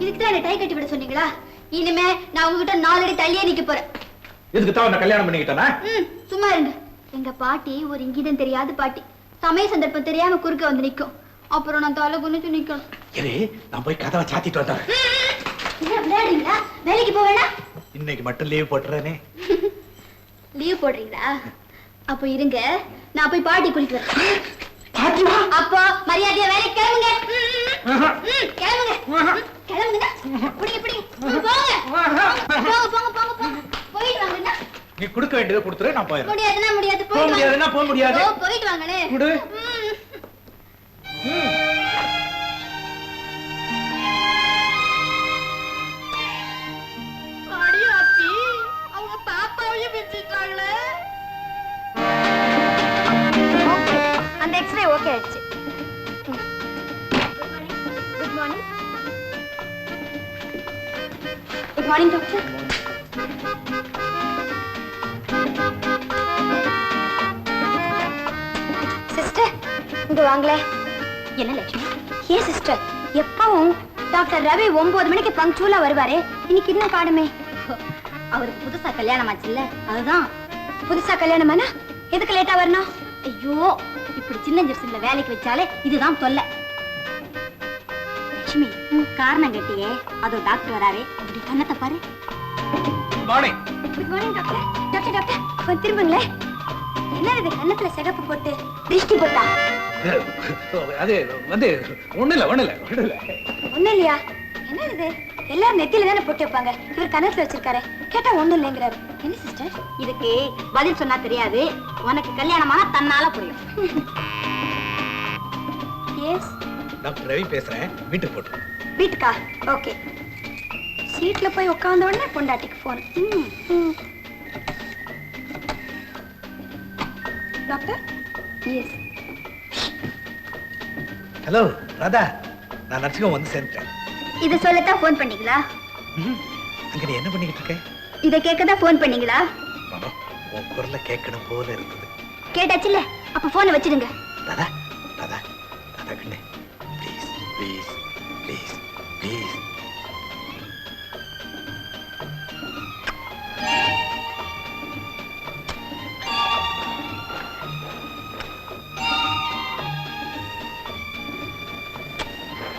இதுக்குதான் என்ன டை கட்டி விட சொன்னீங்களா? இனிமே நான் உங்ககிட்ட 4 அடி தள்ளியே நிக்க போறேன். இதுக்கு தான் நான் கல்யாணம் பண்ணிக்கிட்டேனா? சும்மா இருங்க. எங்க பாட்டி ஒரு இங்கிதம் தெரியாத பாட்டி. சமய சந்தர்ப்பம் தெரியாம குறுக்க வந்து நிக்கும். அப்புறம் நான் தலை குனிஞ்சு நிக்கணும். சரி, நான் போய் கதவை சாத்திட்டு வந்தேன். என்ன விளையாடுறீங்களா? வேலைக்கு போவேனா? இன்னைக்கு மட்டும் லீவ் போட்டுறேனே. லீவ் போடுறீங்களா? அப்ப இருங்க, நான் போய் பாட்டி குளிக்க வரேன். பாட்டியா? அப்போ மரியாதையா வேலைக்கு கிளம்புங்க. கிளம்புங்க. கிளம்புங்க. பிடிங்க பிடிங்க. போங்க. போயிட்டு வாங்க. நீ கொடுக்க வேண்டியதை கொடுத்துரு, நான் போயிடுறேன். முடியாதுன்னா முடியாது. போக முடியாதுன்னா போக முடியாது. போயிட்டு வாங்கனே. குடு. அடியாத்தி, அவங்க பாப்பாவையும் பிடிச்சிட்டாங்களே. அந்த எக்ஸ்ரே ஓகே ஆயிடுச்சு. Good morning. Good morning doctor. Sister, இங்க வாங்களே. என்ன லட்சுமி? ஏன் சிஸ்டர், எப்பவும் டாக்டர் ரவி 9 மணிக்கு பங்க்சுவலா வருவாரே, இன்னைக்கு இன்னும் காணுமே. அவருக்கு புதுசா கல்யாணம் ஆச்சுல்ல, அதுதான். புதுசா கல்யாணமானா எதுக்கு லேட்டா வரணும்? ஐயோ, இப்படி சின்ன ஜெர்சில வேலைக்கு வச்சாலே இதுதான் தொல்லை. லட்சுமி, காரணம் கேட்டியே, அதோ டாக்டர் வராரே, அப்படி கண்ணத்தை பாரு. Good morning. Good morning doctor. Doctor கொஞ்சம் திரும்புங்களே. என்ன இது கண்ணத்துல சிகப்பு போட்டு திருஷ்டி போட்டா? அது வந்து ஒண்ணு இல்ல. ஒண்ணு இல்லையா? என்ன இது? எல்லாரும் நெத்தியில தானே போட்டு வைப்பாங்க, இவர் கண்ணத்துல வச்சிருக்காரு. கேட்டா ஒண்ணு இல்லைங்கிறாரு. என்ன சிஸ்டர்? இதுக்கு பதில் சொன்னா தெரியாது, உனக்கு கல்யாணமான தன்னால புரியும். எஸ் டாக்டர் ரவி பேசுறேன், வீட்டுக்கு போட்டு. வீட்டுக்கா? ஓகே. சீட்ல போய் உட்கார்ந்த உடனே பொண்டாட்டிக்கு phone. Doctor? Yes. Hello Radha, நான் நர்சிங்கம் வந்து சேர்ந்துட்டேன். இத சொல்லத்தான் போன் பண்ணீங்களா? அங்க நீ என்ன பண்ணிக்கிட்டு இருக்க? இத கேட்கதான் போன் பண்ணீங்களா? உன் குரலை கேட்கணும் போல இருந்தது. கேட்டாச்சுல்ல, அப்ப போனை வச்சிடுங்க. ராதா ராதா ராதா கண்ணே, ப்ளீஸ் ப்ளீஸ் ப்ளீஸ் ப்ளீஸ்.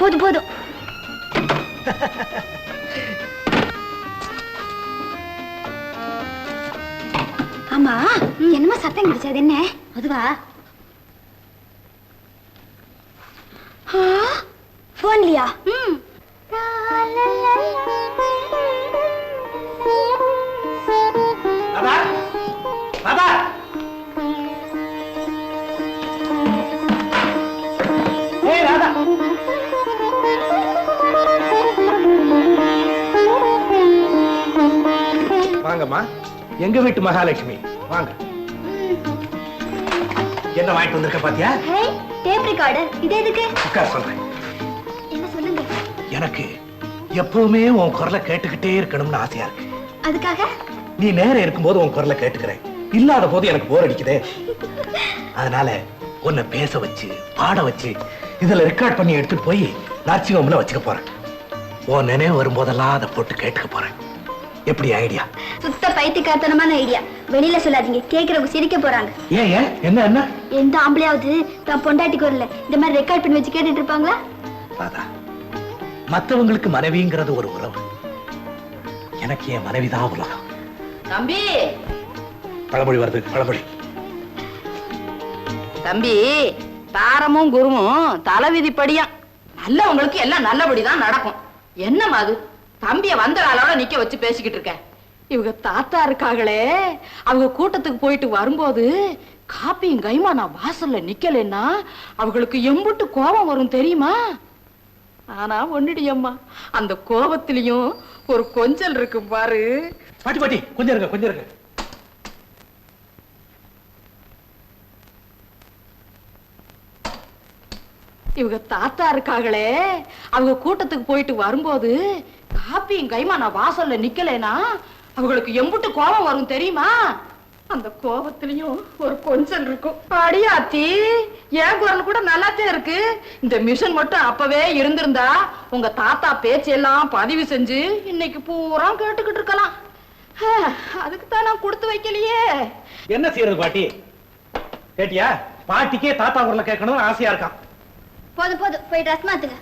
போதும் போதும். ஆமா, என்னமா சத்தம் கிடைச்சது? அது என்ன? அதுவா? போன்லியா? ராதா ராதா, ஏய் ராதா. வாங்கம்மா, எங்க வீட்டு மகாலட்சுமி, வாங்க. என்ன வாங்கிட்டு வந்திருக்க பாத்தியா? Tape recorder. இது எதுக்கு? உட்கார், சொல்றேன். என்ன சொல்லுங்க. எனக்கு எப்பவுமே உன் குரலை கேட்டுக்கிட்டே இருக்கணும்னு ஆசையா இருக்கு. அதுக்காக? நீ நேரம் இருக்கும்போது உன் குரலை கேட்டுக்கிறேன், இல்லாத போது எனக்கு போர் அடிக்குதே. அதனால உன்னை பேச வச்சு பாட வச்சு இதுல ரெக்கார்ட் பண்ணி எடுத்துட்டு போய் நர்சிங் ஹோம்ல வச்சுக்க போறேன். உன் நினைவு வரும்போதெல்லாம் அதை போட்டு கேட்டுக்க போறேன். எப்படி ஐடியா? சுத்த பைத்தியக்காரத்தனமான ஐடியா. வெளியில சொல்லாதீங்க, கேக்குறவங்க சிரிக்க போறாங்க. ஏன் ஏன் என்ன என்ன? எந்த ஆம்பளையாவது தான் பொண்டாட்டிக்கு வரல இந்த மாதிரி ரெக்கார்ட் பண்ணி வச்சு கேட்டுட்டு இருப்பாங்களா? ராதா, மத்தவங்களுக்கு மனைவிங்கிறது ஒரு உறவு, எனக்கு என் மனைவிதான் உலகம். தம்பி, பழமொழி வருது, பழமொழி. தம்பி, தாரமும் குருவும் தலைவிதிப்படியா நல்லவங்களுக்கு எல்லாம் நல்லபடிதான் நடக்கும். என்னமா அது? தம்பிய வந்த ஆளோட நிக்க வச்சு பேசிக்கிட்டு இருக்கேன். இவங்க தாத்தா இருக்காங்களே, அவங்க கூட்டத்துக்கு போயிட்டு வரும்போது காப்பியும் கைமா நான் வாசல்ல நிக்கலன்னா அவங்களுக்கு எம்புட்டு கோபம் வரும் தெரியுமா? ஆனா ஒண்ணுடி அம்மா, அந்த கோபத்திலையும் ஒரு கொஞ்சல் இருக்கு பாரு. பாட்டி பாட்டி, கொஞ்சம் இருங்க கொஞ்சம் இருங்க. இவங்க தாத்தா இருக்காங்களே, அவங்க கூட்டத்துக்கு போயிட்டு வரும்போது காப்பியும் கைமா நான் வாசல்ல நிக்கலனா அவங்களுக்கு எம்புட்டு கோபம் வரும் தெரியுமா? அந்த கோபத்திலையும் ஒரு கொஞ்சம் இருக்கும். அடியாத்தி, என் குரல் கூட நல்லாத்தான் இருக்கு. இந்த மிஷன் மட்டும் அப்பவே இருந்திருந்தா உங்க தாத்தா பேச்செல்லாம் பதிவு செஞ்சு இன்னைக்கு பூரா கேட்டுக்கிட்டு இருக்கலாம். அதுக்கு தான் நான் கொடுத்து வைக்கலையே. என்ன செய்யறது பாட்டி? கேட்டியா? பாட்டிக்கே தாத்தா குரல கேட்கணும் ஆசையா இருக்கான். போதும் போதும், போய் ட்ரெஸ் மாத்துங்க.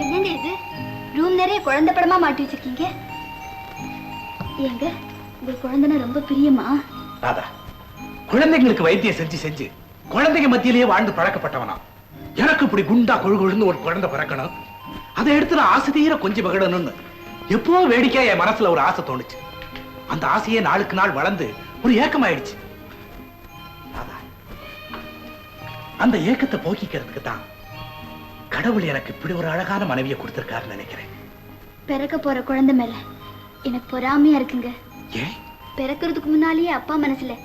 என்னங்க இது? ரூம் நிறைய குழந்தை படமா மாட்டி வச்சிருக்கீங்க. ஏங்க, உங்களுக்கு குழந்தைனா ரொம்ப பிரியமா? ராதா, குழந்தைங்களுக்கு வைத்தியம் செஞ்சு செஞ்சு குழந்தைங்க மத்தியிலேயே வாழ்ந்து பழக்கப்பட்டவனா. எனக்கு இப்படி குண்டா கொழுகொழுன்னு ஒரு குழந்தை பிறக்கணும், அதை எடுத்து நான் ஆசை தீர கொஞ்சம் பகடணும்னு எப்போ வேடிக்கையா என் மனசுல ஒரு ஆசை தோணுச்சு. அந்த ஆசையே நாளுக்கு நாள் வளர்ந்து ஒரு ஏக்கமாயிடுச்சு. ராதா, அந்த ஏக்கத்தை போக்கிக்கிறதுக்கு தான் கடவுள் எனக்கு இப்படி ஒரு அழகான மனைவியை கொடுத்திருக்காருன்னு நினைக்கிறேன். பிறக்க போற குழந்தை மேல எனக்கு பொறாமையா இருக்குங்க. ஏன்? பிறக்கிறதுக்கு முன்னாலேயே அப்பா மனசுல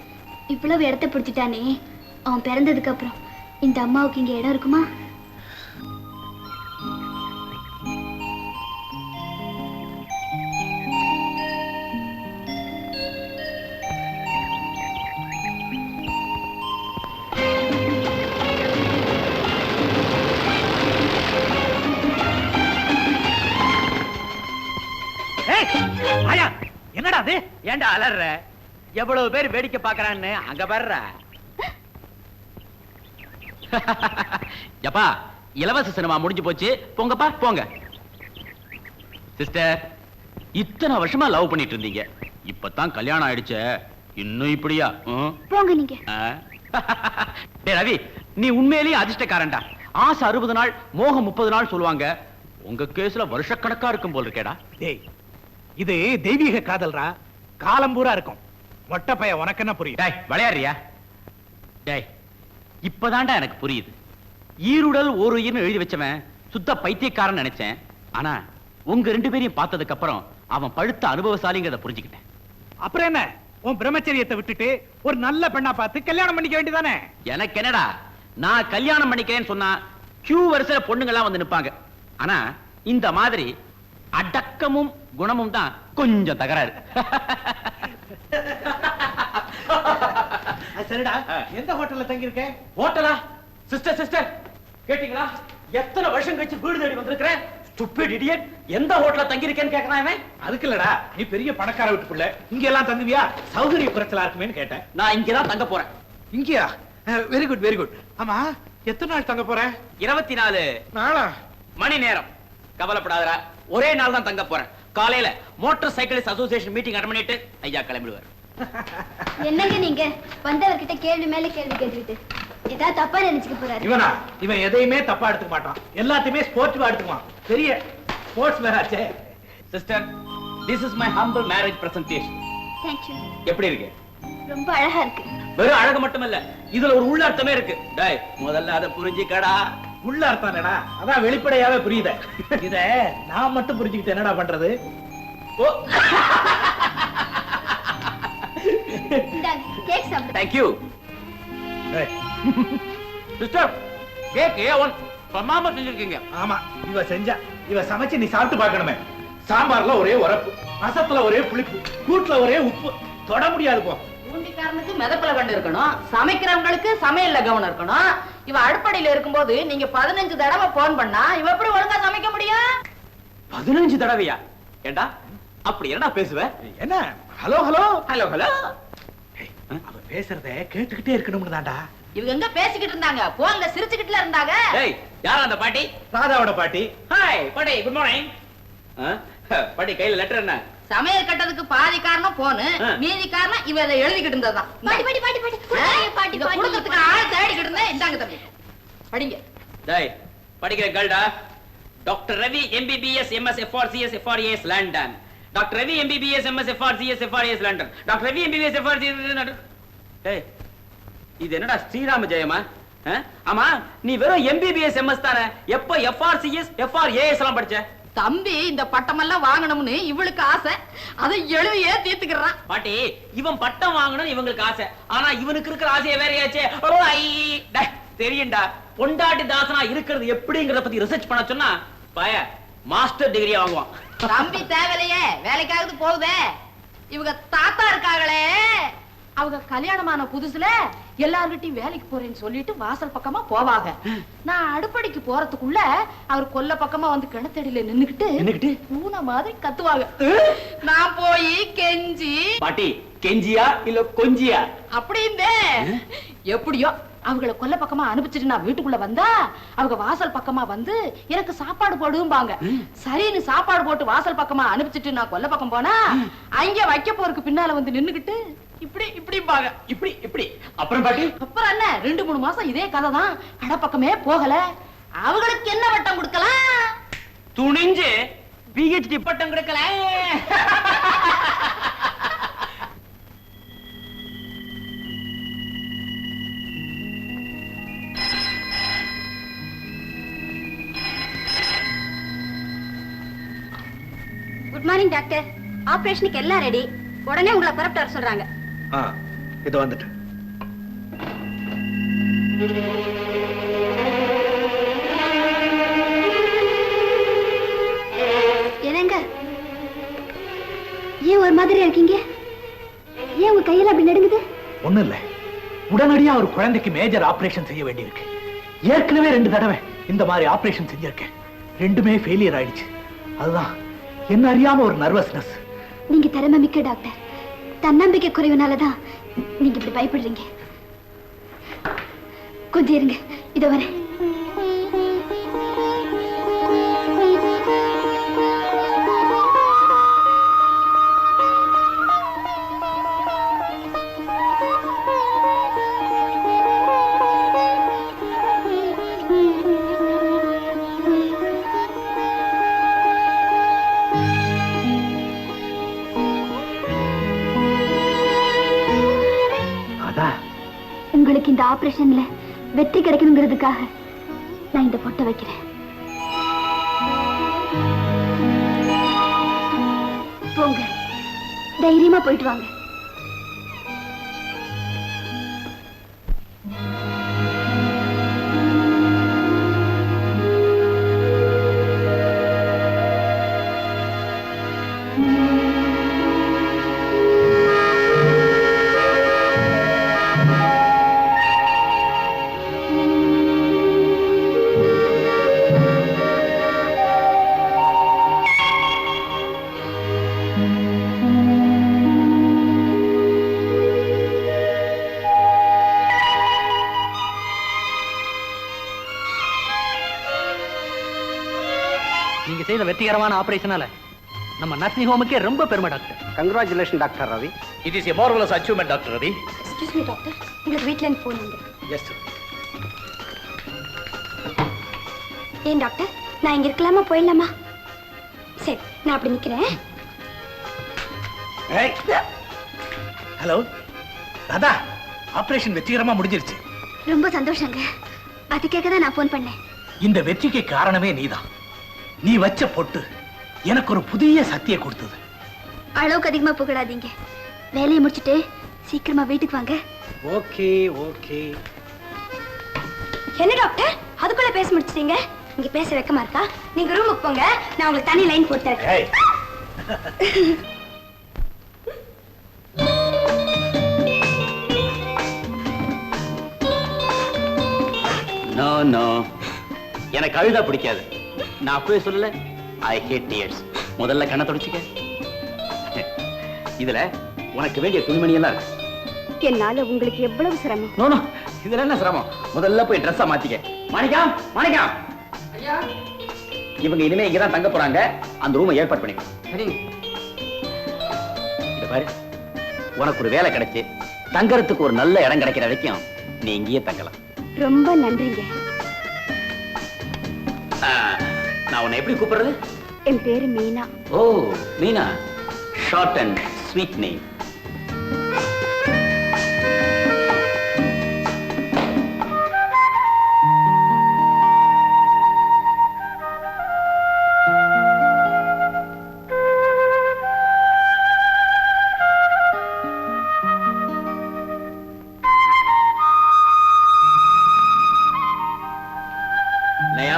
இவ்வளவு இடத்தை பிடிச்சிட்டானே, அவன் பிறந்ததுக்கு அப்புறம் இந்த அம்மாவுக்கு இங்க இடம் இருக்குமா? என்னடா அது? ஏண்டா அலற? எவ்வளவு பேர் வேடிக்கை பாக்குறான்னு அங்க வர்ற. எப்பா, இலவச சினிமா முடிஞ்சு போச்சு, போங்கப்பா போங்க. சிஸ்டர், இத்தனை வருஷமா லவ் பண்ணிட்டு இருந்தீங்க, இப்பதான் கல்யாணம் ஆயிடுச்சு, இன்னும் இப்படியா? போங்க நீங்க. டேய் ரவி, நீ உண்மையிலேயே அதிர்ஷ்டக்காரன்டா. ஆசை 60 நாள், மோகம் 30 நாள் சொல்லுவாங்க. உங்க கேஸ்ல வருஷக்கணக்கா இருக்கும் போல் இருக்கேடா. டேய், இது தெய்வீக காதல்ரா, காலம் பூரா இருக்கும். மொட்டை பைய உனக்கு என்ன புரியும்? டேய் விளையாடுறியா? டேய், இப்பதான்டா எனக்கு புரியுது. ஈருடல் ஒரு உயிர்னு எழுதி வச்சவன் சுத்த பைத்தியக்காரன் நினைச்சேன். ஆனா உங்க 2 பேரையும் பார்த்ததுக்கு அப்புறம் அவன் பழுத்த அனுபவசாலிங்கிறத புரிஞ்சுக்கிட்டேன். அப்புறம் என்ன, உன் பிரம்மச்சரியத்தை விட்டுட்டு ஒரு நல்ல பெண்ணா பார்த்து கல்யாணம் பண்ணிக்க வேண்டியதானே? எனக்கு என்னடா, நான் கல்யாணம் பண்ணிக்கிறேன்னு சொன்னா கியூ வரிசையில பொண்ணுங்க எல்லாம் வந்து நிப்பாங்க. ஆனா இந்த மாதிரி அடக்கமும் குணமும் தான் கொஞ்சம் தகராறு. சரிடா, எந்த ஹோட்டல்ல தங்கி இருக்க? ஹோட்டலா? சிஸ்டர் சிஸ்டர், கேட்டீங்களா? எத்தனை வருஷம் கழிச்சு வீடு தேடி வந்திருக்கிறேன். ஸ்டூபிட் இடியட், எந்த ஹோட்டல்ல தங்கி இருக்கேன்னு கேக்குறான் இவன். அதுக்கு இல்லடா, நீ பெரிய பணக்கார வீட்டுக்குள்ள இங்க எல்லாம் தங்குவியா? சௌகரிய குறைச்சலா இருக்குமேன்னு கேட்டேன். நான் இங்கதான் தங்க போறேன். இங்கயா? Very good very good. ஆமா, எத்தனை நாள் தங்க போற? 24 நாளா? மணி நேரம். கவலைப்படாதடா, ஒரே நாள் தான் தங்க போறேன். காலையில motor cycles association meeting attend பண்ணிட்டு ஐயா கிளம்பிடுவார். என்னங்க நீங்க வந்தவர்கிட்ட கேள்வி மேல கேள்வி கேட்டுக்கிட்டு ஏதாவது தப்பா நினைச்சுக்க போறாரு? இவனா? இவன் எதையுமே தப்பா எடுத்துக்க மாட்டான், எல்லாத்தையுமே ஸ்போர்ட்டிவா எடுத்துக்குவான். பெரிய ஸ்போர்ட்ஸ் மேன் ஆச்சே. Sister, this is my humble marriage presentation. Thank you. எப்படி இருக்கு? ரொம்ப அழகா இருக்கு. வெறும் அழகு மட்டுமல்ல, இதுல ஒரு உள்ளார்த்தமே இருக்கு. டேய், முதல்ல அதை புரிஞ்சுக்கடா. உள்ள அர்த்தம் அதான் வெளிப்படையாவே புரியுத. இத நான் மட்டும் புரிஞ்சுக்கிட்டு என்னடா பண்றது? ஓ, இந்தாங்க, கேக் சாப்பிடுங்க. Thank you. Sister, cake A1 பிரமாதமா செஞ்சிருக்கீங்க. ஆமா, இவ செஞ்சா. இவ சமைச்சு நீ சாப்பிட்டு பார்க்கணுமே. சாம்பார்ல ஒரே உரப்பு, ரசத்துல ஒரே புளிப்பு, கூட்டுல ஒரே உப்பு, தொட முடியாது போ. ஊண்டிக்காரனுக்கு மிதப்புல கண்டு இருக்கணும், சமைக்கிறவங்களுக்கு சமையல்ல கவனம் இருக்கணும். இவ அடுப்படையில இருக்கும்போது நீங்க 15 தடவை போன் பண்ணா இவ எப்படி ஒழுங்கா சமைக்க முடியும்? 15 தடவையா? ஏண்டா அப்படி என்னடா பேசுவ? என்ன ஹலோ ஹலோ ஹலோ ஹலோ. அவ பேசுறத கேட்டுக்கிட்டே இருக்கணும்னு தான்டா. இவங்க எங்க பேசிக்கிட்டு இருந்தாங்க? போன்ல சிரிச்சுக்கிட்டுல இருந்தாங்க. டேய், யாரா அந்த பாட்டி? ராதாவோட பாட்டி. ஹாய் பாட்டி, குட் மார்னிங். பாட்டி கையில லெட்டர் என்ன? சமையல் கட்டதுக்கு பாதி காரணம் போனு, மீதி காரணம் இவ அதை எழுதிக்கிட்டு இருந்ததுதான். பாட்டி பாட்டி பாட்டி பாட்டி பாட்டி இத குடுக்கறதுக்கு ஆள் தேடிக்கிட்டு இருந்தேன். இந்தாங்க தம்பி, படிங்க. டேய், படிக்கிற கேள்டா. Doctor Ravi MBBS MS FRCS FRAS London. Doctor Ravi MBBS MS FRCS FRAS London. Doctor Ravi MBBS FRCS London. டேய், இது என்னடா ஸ்ரீராம ஜெயமா? ஆமா, நீ வெறும் MBBS MS தானே, எப்ப FRCS FRAS எல்லாம் படிச்ச? தம்பி இந்த பட்டமெல்லாம் வாங்கணும்னு இவளுக்கு ஆசை, அதை எழுதியே தீர்த்துக்கிறான். பாட்டி, இவன் பட்டம் வாங்கணும் இவங்களுக்கு ஆசை, ஆனா இவனுக்கு இருக்கிற ஆசையை வேறையாச்சே. தெரியும்டா, பொண்டாட்டி தாசனா இருக்கிறது எப்படிங்கறத பத்தி ரிசர்ச் பண்ண சொன்னா பய மாஸ்டர் டிகிரியா வாங்குவான். தம்பி தேவையில்லையே, வேலைக்காவது போகுதே. இவங்க தாத்தா இருக்காங்களே, அவங்க கல்யாணமான புதுசுல எல்லார்கிட்டயும் வேலைக்கு போறேன்னு சொல்லிட்டு வாசல் பக்கமா போவாங்க. நான் அடுப்படிக்கு போறதுக்குள்ள அவர் கொல்ல பக்கமா வந்து கிணத்தடியில நின்னுகிட்டு பூனை மாதிரி கத்துவாங்க. நான் போய் கெஞ்சி, பாட்டி கெஞ்சியா இல்ல கொஞ்சியா அப்படின்னு எப்படியோ அவங்கள கொல்ல பக்கமா அனுப்பிச்சிட்டு நான் வீட்டுக்குள்ள வந்தா அவங்க வாசல் பக்கமா வந்து எனக்கு சாப்பாடு போடுவாங்க. சரின்னு சாப்பாடு போட்டு வாசல் பக்கமா அனுப்பிச்சிட்டு நான் கொல்ல பக்கம் போனா அங்க வைக்க போறதுக்கு பின்னால வந்து நின்னுகிட்டு இப்படி இப்படிம்பாங்க. இப்படி இப்படி. அப்புறம் பாட்டி அப்புறம் என்ன 2-3 மாசம் இதே கதை தான். கடை பக்கமே போகல. அவங்களுக்கு என்ன வட்டம் கொடுக்கலாம்? துணிஞ்சு பிஹெச்டி பட்டம் கொடுக்கல. Good morning doctor. ஆபரேஷனுக்கு எல்லாம் ரெடி. உடனே உங்களை புறப்பட்டு வர சொல்றாங்க. இது வந்துட்டு. என்னங்க ஏன் ஒரு மாதிரி இருக்கீங்க? ஏன் உங்க கையில அப்படி நடுங்குது? ஒண்ணும் இல்ல, உடனடியா ஒரு குழந்தைக்கு மேஜர் ஆபரேஷன் செய்ய வேண்டியிருக்கு. ஏற்கனவே 2 தடவை இந்த மாதிரி ஆபரேஷன் செஞ்சிருக்கேன். 2மே ஃபெயிலியர் ஆயிடுச்சு. அதுதான் என்ன அறியாம ஒரு நர்வஸ்னஸ். நீங்க திறமை மிக்க டாக்டர். தன்னம்பிக்கை குறைவுனாலதான் நீங்க இப்படி பயப்படுறீங்க. கொஞ்சம் இருங்க, இதோ வரேன். உங்களுக்கு இந்த ஆபரேஷன்ல வெற்றி கிடைக்கணுங்கிறதுக்காக நான் இந்த பொட்டை வைக்கிறேன். போங்க, தைரியமா போயிட்டு வாங்க. நீங்க செய்த வெற்றிகரமான ஆபரேஷனால நம்ம நர்சிங் ஹோமுக்கே ரொம்ப பெருமை doctor. Congratulation doctor Ravi. It is a marvellous achievement doctor Ravi. Excuse me doctor, உங்களுக்கு வீட்ல இருந்து போன் வந்து. Yes sir. ஏன் டாக்டர், நான் இங்க இருக்கலாமா போயிடலாமா? சரி, நான் அப்படி நிக்கிறேன். ஹலோ ராதா, ஆபரேஷன் வெற்றிகரமா முடிஞ்சிருச்சு. ரொம்ப சந்தோஷங்க. அதுக்காக தான் நான் போன் பண்ணேன். இந்த வெற்றிக்கு காரணமே நீதான். நீ வச்ச பொட்டு எனக்கு ஒரு புதிய சக்தியை கொடுத்தது. அளவுக்கு அதிகமா புகழாதீங்க. வேலையை முடிச்சிட்டு சீக்கிரமா வீட்டுக்கு வாங்க. Okay okay. என்ன டாக்டர், அதுக்குள்ள பேச முடிச்சிட்டீங்க? இங்க பேச வெக்கமா இருக்கா? நீங்க ரூமுக்கு போங்க, நான் உங்களுக்கு தனி லைன் போட்டு தரேன். நோ நோ, எனக்கு அழுதா பிடிக்காது. நான் அப்பவே சொல்லல, ஐ ஹேட் டியர்ஸ். முதல்ல கண்ணை தொடச்சுக்க. இதுல உனக்கு வேண்டிய துணிமணி எல்லாம் இருக்கு. என்னால உங்களுக்கு எவ்வளவு சிரமம். நோ நோ, இதுல என்ன சிரமம்? முதல்ல போய் ட்ரெஸ்ஸா மாத்திக்க. மாணிக்கம் மாணிக்கம், இவங்க இனிமே இங்கதான் தங்க போறாங்க. அந்த ரூமை ஏற்பாடு பண்ணிக்கோ. இத பாரு, உனக்கு ஒரு வேலை கிடைச்சு தங்கறதுக்கு ஒரு நல்ல இடம் கிடைக்கிற வரைக்கும் நீ இங்கேயே தங்கலாம். ரொம்ப நன்றிங்க. நான் உன்னை எப்படி கூப்பிடுறது? என் பேரு மீனா. ஓ Meena, short and sweet name.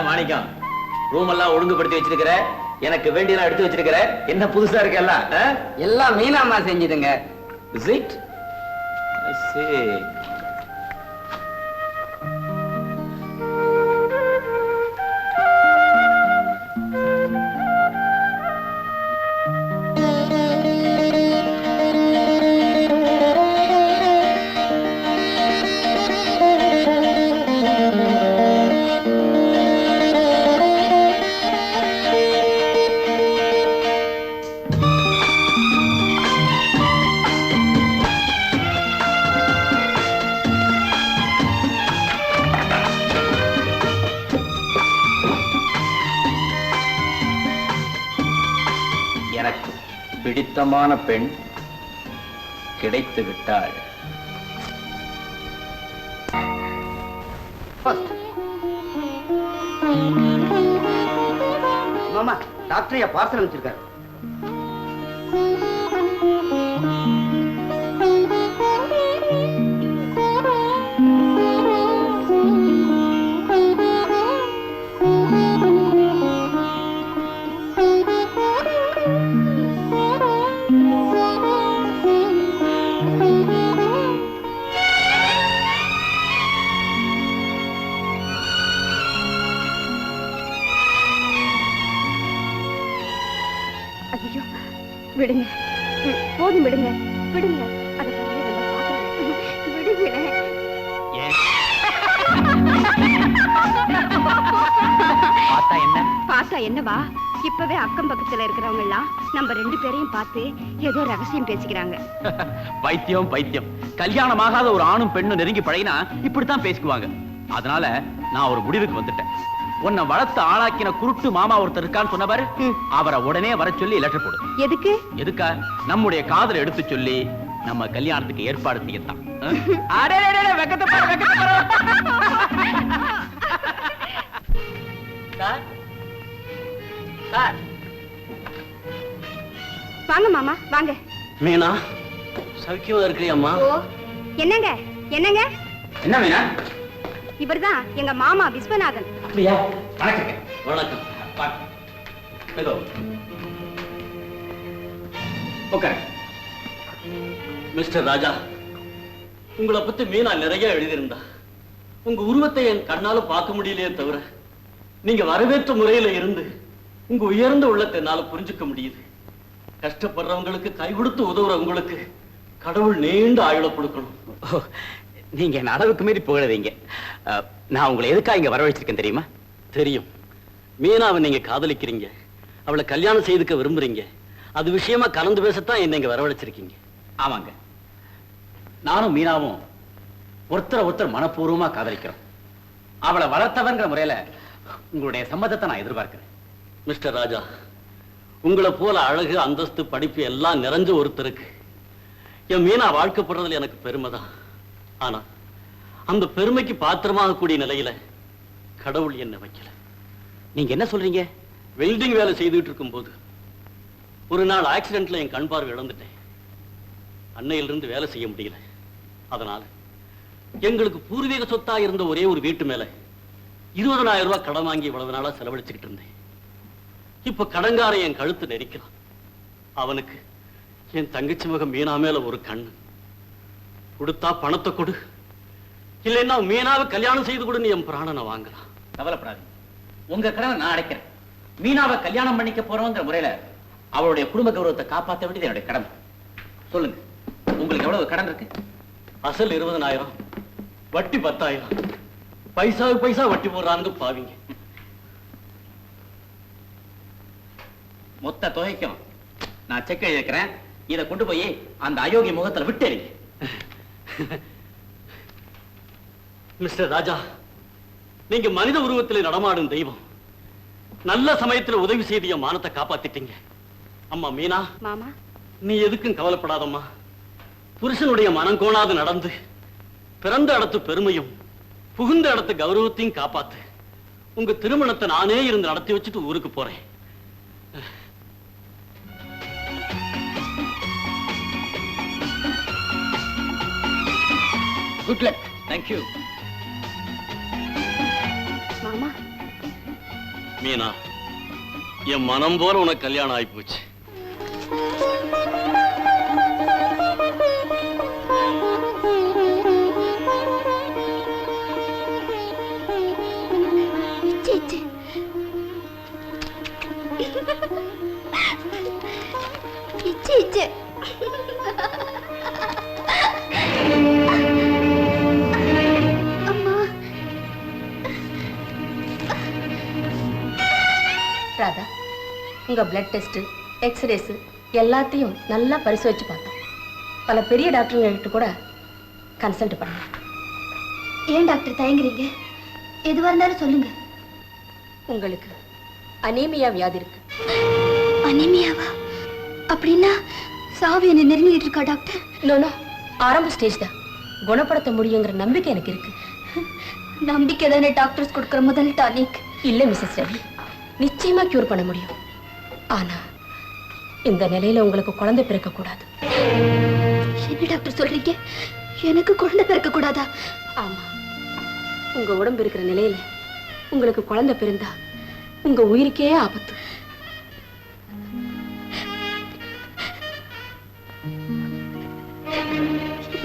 Manickam, room எல்லாம் ஒழுங்குபடுத்தி வச்சிருக்கிற, எனக்கு வேண்டியெல்லாம் எடுத்து வச்சிருக்கிற. என்ன புதுசா இருக்கு எல்லாம்? எல்லாம் மீனாம்மா செஞ்சுதுங்க. Is it? I see. எனக்கு பிடித்தமான பெண் கிடைத்து விட்டாள். மாமா டாக்டர் பார்சல் அனுப்பிச்சிருக்காரு. ஐயோ விடுங்க, போதும் விடுங்க, விடுங்க. அதை விடுங்களேன். பார்த்தா என்னவா? இப்பவே அக்கம் பக்கத்துல இருக்கிறவங்க எல்லாம் நம்ம 2 பேரையும் பார்த்து ஏதோ ரகசியம் பேசிக்கிறாங்க. பைத்தியம் பைத்தியம். கல்யாணமாகாத ஒரு ஆணும் பெண்ணும் நெருங்கி பழகினா இப்படித்தான் பேசிக்குவாங்க. அதனால நான் ஒரு முடிவுக்கு வந்துட்டேன். உன்னை வளர்த்து ஆளாக்கின குருட்டு மாமா ஒருத்தர் இருக்கான்னு சொன்ன பாரு, அவரை உடனே வர சொல்லி லெட்டர் போடு. எதுக்கு? எதுக்கா? நம்முடைய காதலை எடுத்து சொல்லி நம்ம கல்யாணத்துக்கு ஏற்பாடு செய்யத்தான். வாங்க மாமா வாங்க. மீனா சௌக்கியமா இருக்கிறியம்மா? ஓ என்னங்க என்னங்க, என்ன மீனா? இவர்தான் எங்க மாமா விஸ்வநாதன். அப்படியா? வணக்கம். வணக்கம். ஏதோ ஓகே. மிஸ்டர் ராஜா, உங்களை பத்தி மீனா நிறைய எழுதியிருந்தா. உங்க உருவத்தை என் கண்ணால பார்க்க முடியலையே தவிர நீங்க வரவேற்ற முறையில இருந்து உங்க உயர்ந்த உள்ளத்தை என்னால புரிஞ்சுக்க முடியுது. கஷ்டப்படுறவங்களுக்கு கை கொடுத்து உதவுற உங்களுக்கு கடவுள் நீண்ட ஆயுள கொடுக்கணும். நீங்க என் அளவுக்கு மீறி புகழறீங்க. நான் உங்களை எதுக்காக இங்க வரவழைச்சிருக்கேன் தெரியுமா? தெரியும். மீனாவை நீங்க காதலிக்கிறீங்க, அவளை கல்யாணம் செய்துக்க விரும்புறீங்க. அது விஷயமா கலந்து பேசத்தான் என்ன இங்க வரவழைச்சிருக்கீங்க. ஆமாங்க, நானும் மீனாவும் ஒருத்தர் மனப்பூர்வமா காதலிக்கிறோம். அவளை வளர்த்தவங்கிற முறையில உங்களுடைய சம்மதத்தை நான் எதிர்பார்க்கிறேன். மிஸ்டர் ராஜா, உங்களை போல அழகு, அந்தஸ்து, படிப்பு எல்லாம் நிறைஞ்ச ஒருத்தருக்கு என் மீனா வாழ்க்கப்படுறதுல எனக்கு பெருமைதான். ஆனா அந்த பெருமைக்கு பாத்திரமாக கூடிய நிலையில கடவுள் என்ன வைக்கல. நீங்க என்ன சொல்றீங்க? வெல்டிங் வேலை செய்துட்டு இருக்கும் போது ஒரு நாள் ஆக்சிடென்ட்ல என் கண் பார்வை இழந்துட்டேன். அன்னையிலிருந்து வேலை செய்ய முடியல. அதனால எங்களுக்கு பூர்வீக சொத்தா இருந்த ஒரே ஒரு வீட்டு மேல 20,000 ரூபாய் கடன் வாங்கி இவ்வளவு நாளா செலவழிச்சுக்கிட்டு இருந்தேன். இப்ப கடங்காரன் என் கழுத்து நெரிக்கிறான். அவனுக்கு என் தங்கச்சி மகன் மீனா மேல ஒரு கண்ணு. கொடுத்தா பணத்தை கொடு, இல்லைன்னா மீனாவை கல்யாணம் செய்து கொடுன்னு என் பிராணனை வாங்கலாம். கவலைப்படாதீங்க, உங்க கடனை நான் அடைக்கிறேன். மீனாவை கல்யாணம் பண்ணிக்க போறோங்கிற முறையில அவளுடைய குடும்ப கௌரவத்தை காப்பாற்ற வேண்டியது என்னுடைய கடமை. சொல்லுங்க, உங்களுக்கு எவ்வளவு கடன் இருக்கு? அசல் 20,000, வட்டி 10,000. பைசாவுக்கு பைசா வட்டி போடுறாங்க பாவிங்க. மொத்த தொகைக்கும் நான் செக் எழுதிக்கிறேன். இதை கொண்டு போய் அந்த அயோக்கிய முகத்துல விட்டேறீங்க. மிஸ்டர் ராஜா, நீங்க மனித உருவத்தில் நடமாடும் தெய்வம். நல்ல சமயத்துல உதவி செய்து என் மானத்தை காப்பாத்திட்டீங்க. அம்மா மீனா, மாமா நீ எதுக்கும் கவலைப்படாதம்மா. புருஷனுடைய மனம் கோணாது நடந்து பிறந்த இடத்து பெருமையும் புகுந்த இடத்து கௌரவத்தையும் காப்பாத்து. உங்க திருமணத்தை நானே இருந்து நடத்தி வச்சுட்டு ஊருக்கு போறேன். Good luck. தேங்க்யூ. மாமா. மீனா, என் மனம் போல உனக்கு கல்யாணம் ஆகி போச்சு. ராதா, உங்க பிளட் டெஸ்ட், எக்ஸ்ரேஸ் எல்லாத்தையும் நல்லா பரிசோதிச்சு பார்த்தோம். பல பெரிய டாக்டர்கிட்ட கூட கன்சல்ட் பண்ணோம். ஏன் டாக்டர் தயங்குறீங்க? எதுவா இருந்தாலும் சொல்லுங்க. உங்களுக்கு அனீமியா வியாதி இருக்கு. அனீமியாவா? அப்படின்னா சாவு என்ன நெருங்கிட்டு இருக்கா டாக்டர்? நோ, ஆரம்ப ஸ்டேஜ் தான். குணப்படுத்த முடியுங்கிற நம்பிக்கை எனக்கு இருக்கு. நம்பிக்கை தானே டாக்டர்ஸ் கொடுக்குற முதல் டானிக். இல்ல மிஸ்ஸஸ் ரவி, நிச்சயமா கியூர் பண்ண முடியும். ஆனா இந்த நிலையில உங்களுக்கு குழந்தை பிறக்க கூடாது. என்ன டாக்டர் சொல்றீங்க? எனக்கு குழந்தை பிறக்க கூடாதா? ஆமா, உங்க உடம்பு இருக்கிற நிலையில உங்களுக்கு குழந்தை பிறந்தா உங்க உயிருக்கே ஆபத்து.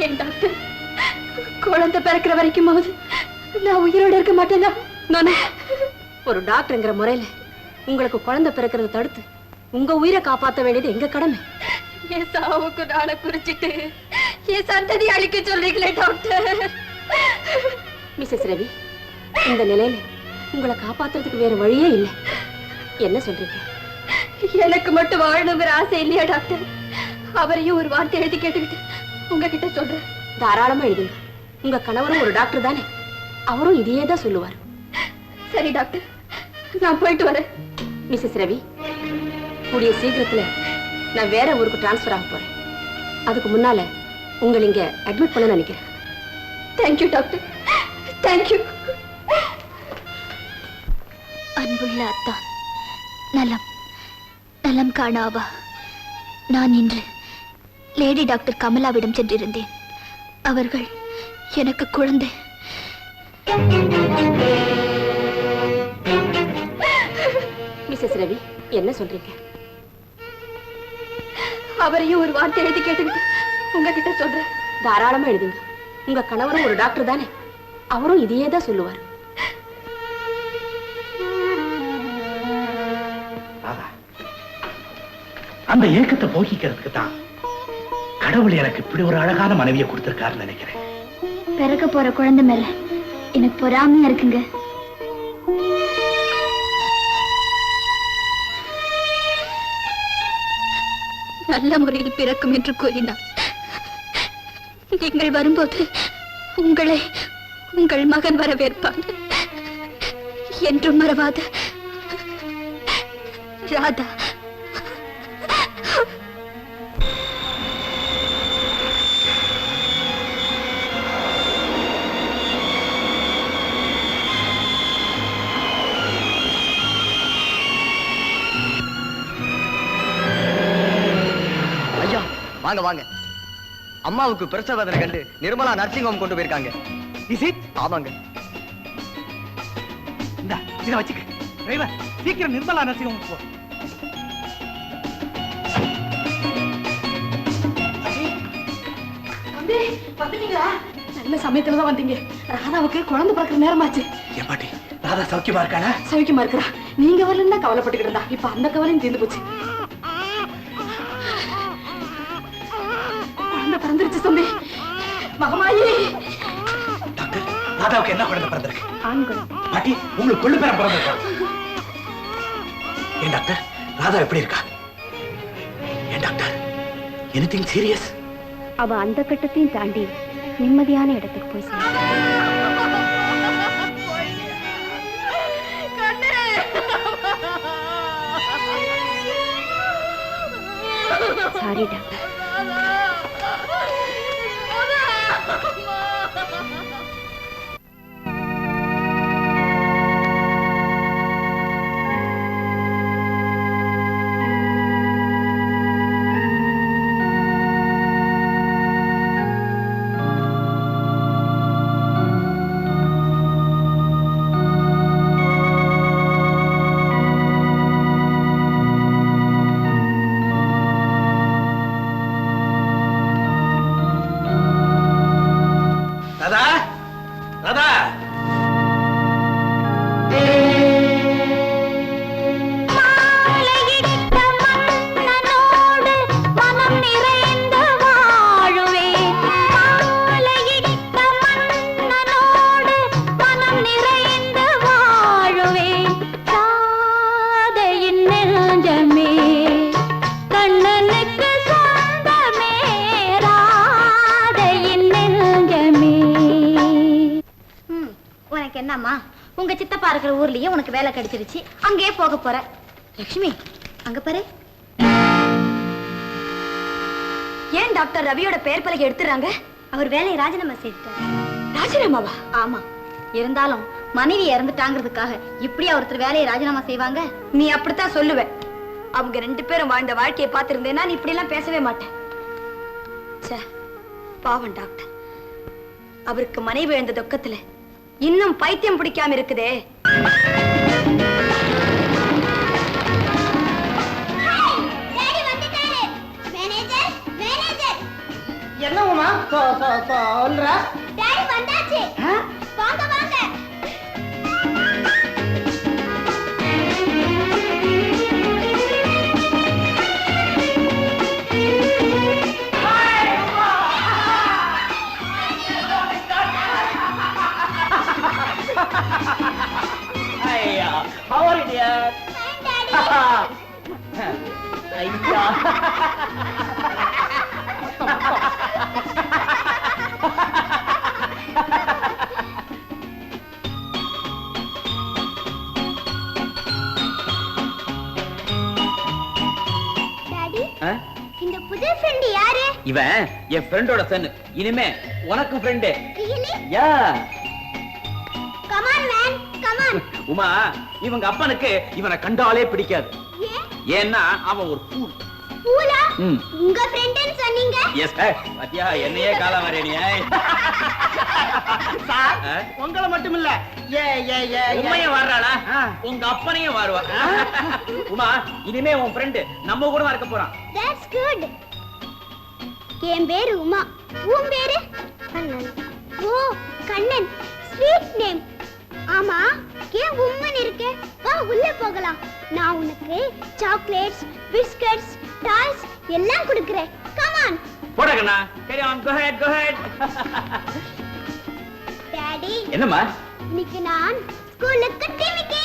ஏன் டாக்டர், குழந்தை பிறக்கிற வரைக்கும் நான் உயிரோட இருக்க மாட்டேனா? நானே ஒரு டாக்டர்ங்கிற முறையில உங்களுக்கு குழந்தை பிறக்கிறத தடுத்து உங்க உயிரை காப்பாற்ற வேண்டியது எங்க கடமை. என் சாவுக்கு நாளை குறிச்சிட்டு என் சந்ததி அழிக்க சொல்றீங்களே டாக்டர். மிஸ்ஸஸ் ரவி, இந்த நிலையில உங்களை காப்பாத்துறதுக்கு வேற வழியே இல்லை. என்ன சொல்றீங்க? எனக்கு மட்டும் வாழணுங்கிற ஆசை இல்லையா டாக்டர்? அவரையும் ஒரு வார்த்தை எழுதி கேட்டுக்கிட்டு உங்ககிட்ட சொல்றேன். தாராளமா எழுதுங்க. உங்க கணவரும் ஒரு டாக்டர் தானே, அவரும் இதையே தான் சொல்லுவார். சரி டாக்டர், நான் போயிட்டு வரேன். மிஸ்ஸஸ் ரவி, கூடிய சீக்கிரத்துல நான் வேற ஊருக்கு டிரான்ஸ்பர் ஆக போறேன். அதுக்கு முன்னால உங்களை இங்க அட்மிட் பண்ண நினைக்கிறேன். Thank you doctor, thank you. அன்புள்ள அத்தான், நலம் நலம் காணாவா. நான் இன்று லேடி டாக்டர் கமலாவிடம் சென்றிருந்தேன். அவர்கள் எனக்கு குழந்தை மிஸ்ஸஸ் ரவி, என்ன சொல்றீங்க? அவரையும் ஒரு வார்த்தை எழுதி கேட்டுக்கிட்டு உங்ககிட்ட சொல்றேன். தாராளமா எழுதுங்க. உங்க கணவரும் ஒரு டாக்டர் தானே, அவரும் இதையே தான் சொல்லுவார். அந்த ஏக்கத்தை போக்கிக்கிறதுக்கு தான் கடவுள் எனக்கு இப்படி ஒரு அழகான மனைவியை கொடுத்திருக்காருன்னு நினைக்கிறேன். பிறக்க போற குழந்தை மேல எனக்கு பொறாமையா இருக்குங்க. நல்ல முறையில் பிறக்கும் என்று கூறினார். நீங்கள் வரும்போது உங்களை உங்கள் மகன் வரவேற்பான். என்றும் மறவாத ராதா. வாங்க வாங்க. அம்மாவுக்கு பிரசவ வேதனை கண்டு நிர்மலா நர்சிங் ஹோம் கொண்டு போயிருக்காங்க. ஆமாங்க. இந்த இத வச்சுக்க. டிரைவர், சீக்கிரம் நிர்மலா நர்சிங் ஹோம் போ. தம்பி, வந்துட்டீங்களா? நல்ல சமயத்துல தான் வந்தீங்க. ராதாவுக்கு குழந்தை பிறக்கிற நேரமாச்சு. ஏன் பாட்டி, ராதா சௌக்கியமா இருக்காளா? சௌக்கியமா இருக்கிறா. நீங்க வரலன்னா கவலைப்பட்டுக்கிட்டு இருந்தா. இப்ப அந்த கவலையும் தீர்ந்து போச்சு. பிறந்துருச்சு தம்பி. மகமாயி. டாக்டர், ராதாவுக்கு என்ன குழந்தை பிறந்திருக்கு? ஆண் குழந்தை. பாட்டி, உங்களுக்கு கொள்ளு பேரன் பிறந்திருக்கா? ஏன் டாக்டர், ராதா எப்படி இருக்கா? ஏன் டாக்டர், எனிதிங் சீரியஸ்? அவ அந்த கட்டத்தையும் தாண்டி நிம்மதியான இடத்துக்கு போய் சாரி டாக்டர். உனக்கு என்னம்மா, உங்க சித்தப்பா இருக்கிற ஊர்லயே உனக்கு வேலை கிடைச்சிருச்சு, அங்கேயே போக போற. லட்சுமி, அங்க பாரு. ஏன் டாக்டர் ரவியோட பெயர் பலகை எடுத்துறாங்க? அவர் வேலையை ராஜினாமா செய்துட்டாரு. ராஜினாமாவா? ஆமா. இருந்தாலும் மனைவி இறந்துட்டாங்கிறதுக்காக இப்படி ஒருத்தர் வேலையை ராஜினாமா செய்வாங்க? நீ அப்படித்தான் சொல்லுவ. அவங்க 2 பேரும் வாழ்ந்த வாழ்க்கையை பார்த்திருந்தேன்னா நீ இப்படி எல்லாம் பேசவே மாட்டேன். பாவம் டாக்டர், அவருக்கு மனைவி எழுந்த துக்கத்துல இன்னும் பைத்தியம் பிடிக்காம இருக்குதே. என்னவுமா சொல்ற? டாடி வந்தாச்சு. வாங்க வாங்க. How are you, dear? ஐயா. டாடி, இந்த புது ஃப்ரெண்ட் யாரு? இவன் என் ஃப்ரெண்டோட சன். இனிமே உனக்கு friend. Really? Yeah. Come on man, come on. Uma, இவங்க அப்பனுக்கு இவனை கண்டாலே பிடிக்காது. ஏன்? ஏன்னா அவன் ஒரு ஃபூல். பூலா? உங்க ஃப்ரெண்ட்னு சொன்னீங்க? எஸ் பாத்தியா, என்னையே கால வரேனே. சார், உங்களை மட்டும் இல்ல, உண்மையே வர்றாளா? உங்க அப்பனையும் வருவா. உமா, இனிமே உன் ஃப்ரெண்ட் நம்ம கூட இருக்க போறான். That's good. என் பேரு உமா. உன் பேரு? கண்ணன். ஓ, கண்ணன். Sweet name. ஆமா, ஏன் உம்மன் இருக்கு? வா உள்ள போகலாம். நான் உனக்கு சாக்லேட்ஸ், பிஸ்கட்ஸ், டாய்ஸ் எல்லாம் கொடுக்கிறேன். Come on. போடா கண்ணா. carry on, go ahead, go ahead. Daddy, என்னம்மா? இன்னைக்கு நான் ஸ்கூலுக்கு டிவிக்கு.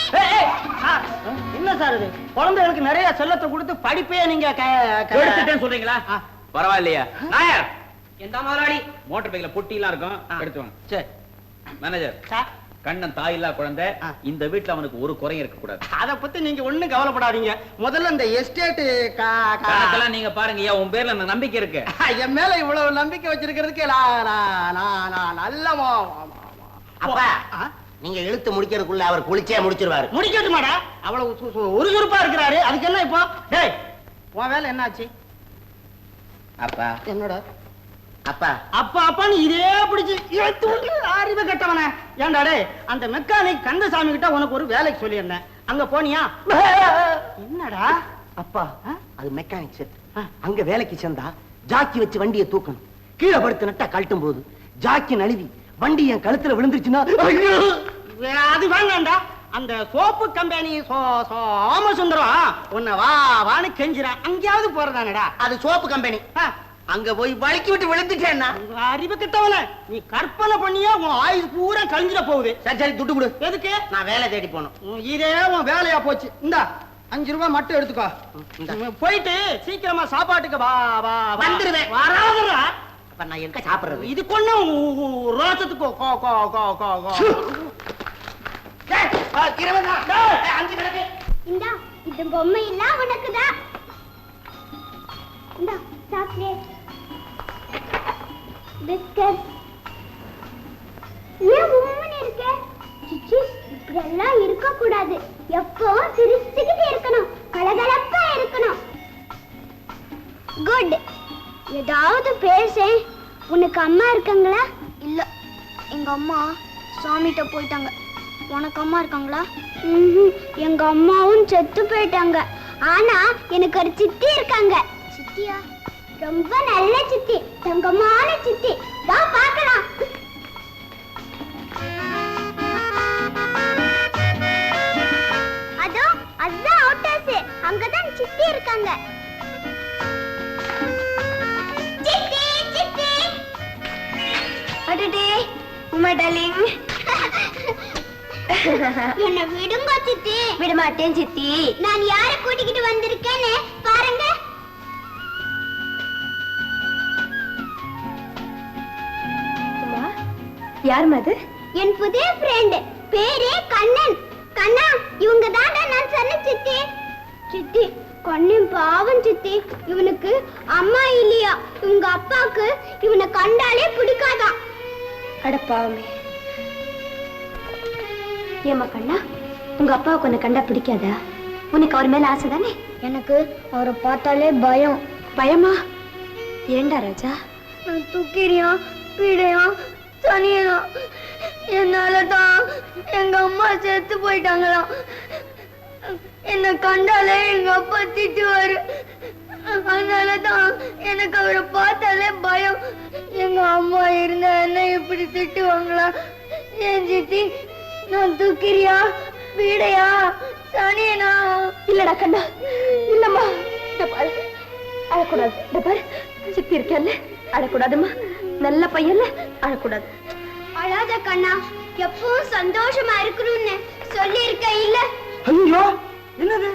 என்ன சார் இது? குழந்தைகளுக்கு நிறைய செல்லத்தை கொடுத்து படிப்பே நீங்க எடுத்துட்டேன்னு சொல்றீங்களா? பரவாயில்லையா? நாயர், எந்த முதலாளி மோட்டார் பைக்ல பொட்டி எல்லாம் இருக்கும், எடுத்து வாங்க. சரி மேனேஜர் சார், கண்ணன் தாயில்லா குழந்தை, இந்த வீட்டுல அவனுக்கு ஒரு குறையும் இருக்க கூடாது. அத பத்தி நீங்க ஒண்ணும் கவலைப்படாதீங்க. முதல்ல இந்த எஸ்டேட் கணக்கெல்லாம் நீங்க பாருங்க. உன் பேர்ல எனக்கு நம்பிக்கை இருக்கு. என் மேல இவ்வளவு நம்பிக்கை வச்சிருக்கிறதுக்கு நல்ல அப்பா, நீங்க இழுத்து முடிக்கிறதுக்குள்ள அவர் குளிச்சே முடிச்சிருவாரு. முடிக்கட்டுமாடா, அவ்வளவு ஒரு சுறுப்பா இருக்கிறாரு. அதுக்கு என்ன இப்போ? டேய், உன் வேலை என்னாச்சு? அப்பா, என்னோட அப்பா அப்பா அப்பான்னு இதே பிடிச்சு அறிவை கட்டவன. ஏன்டா டேய், அந்த மெக்கானிக் கந்தசாமி கிட்ட உனக்கு ஒரு வேலைக்கு சொல்லியிருந்தேன், அங்க போனியா? என்னடா? அப்பா, அது மெக்கானிக் செட். அங்க வேலைக்கு சேர்ந்தா ஜாக்கி வச்சு வண்டியை தூக்கணும். கீழே படுத்து நட்டா கழட்டும் போது ஜாக்கி நழுவி வண்டி என் கழுத்துல விழுந்துருச்சுன்னா அது வேண்டாம்டா. அந்த சோப்பு கம்பெனி சோமசுந்தரம் உன்னை வா வான்னு கெஞ்சிறான். அங்கேயாவது போறதானடா? அது சோப்பு கம்பெனி. அங்க போய் வலிக்கி விட்டு விழுந்துட்டேன்னா அறிவு கிட்டவன, நீ கற்பனை பண்ணியா உன் ஆயுள் பூரா கழிஞ்சிட போகுது. சரி சரி, துட்டு கொடு. எதுக்கு? நான் வேலை தேடி போனோம். இதே உன் வேலையா போச்சு. இந்தா 5 ரூபாய் மட்டும் எடுத்துக்கோ. போயிட்டு சீக்கிரமா சாப்பாட்டுக்கு வா வா வந்துருவேன். வராதடா. அப்ப நான் எங்க சாப்பிடுறது? இது கொண்டு ரோசத்துக்கு கோ கோ கோ கோ கோ. இந்தா, இது பொம்மை இல்ல உனக்குதான். இந்தா சாக்லேட், பிஸ்கட். ஏன் உம்மன் இருக்க? சிச்சி, இப்படி எல்லாம் இருக்க கூடாது. எப்பவும் சிரிச்சுக்கிட்டு இருக்கணும், கலகலப்பா இருக்கணும். குட். ஏதாவது பேசே. உனக்கு அம்மா இருக்காங்களா? இல்ல, எங்க அம்மா சாமிகிட்ட போயிட்டாங்க. உனக்கு அம்மா இருக்காங்களா? எங்க அம்மாவும் செத்து போயிட்டாங்க. ஆனா எனக்கு ஒரு சித்தி இருக்காங்க. சித்தியா? ரொம்ப நல்ல சித்தி, தங்கமான சித்தி. வா பார்க்கலாம். அதோ அதான் அவுட்டர்ஸ். அங்கதான் சித்தி இருக்காங்க. சித்தி சித்தி. அடடே உமா டார்லிங். என்ன விடுங்க சித்தி. விட மாட்டேன் சித்தி. நான் யாரை கூட்டிக்கிட்டு வந்திருக்கேன்னு பாருங்க. யார் அது? என் புதிய ஃப்ரெண்ட் பேரே கண்ணன். கண்ணா, இவங்க தாண்டா நான் சொன்ன சித்தி. சித்தி, கண்ணன் பாவம் சித்தி. இவனுக்கு அம்மா இல்லையா? இவங்க அப்பாக்கு இவனை கண்டாலே பிடிக்காதா. அட பாவமே. ஏமா கண்ணா, உங்க அப்பாவுக்கு உன்னை கண்டா பிடிக்காதா? உனக்கு அவர் மேல ஆசை தானே? எனக்கு அவரை பார்த்தாலே பயம். பயமா? ஏண்டா ராஜா? தூக்கிறியா பீடையா சனியா? என்னாலதான் எங்க அம்மா செத்து போயிட்டாங்களாம். என்ன கண்டாலே எங்க அப்பா திட்டுவாரு. அதனாலதான் எனக்கு அவரை பார்த்தாலே பயம். எங்க அம்மா இருந்தா என்ன இப்படி திட்டுவாங்களா? ஏன் சித்தி, நான் தூக்கிறியா வீடையா சனியனா? இல்லடா கண்ணா, இல்லம்மா. அழக்கூடாது. சித்தி இருக்கல்ல, அழக்கூடாதுமா. நல்ல பையன்ல, அழக்கூடாது. அழாத கண்ணா, எப்பவும் சந்தோஷமா இருக்கணும்னு சொல்லி இருக்க இல்ல? ஐயோ, என்னது?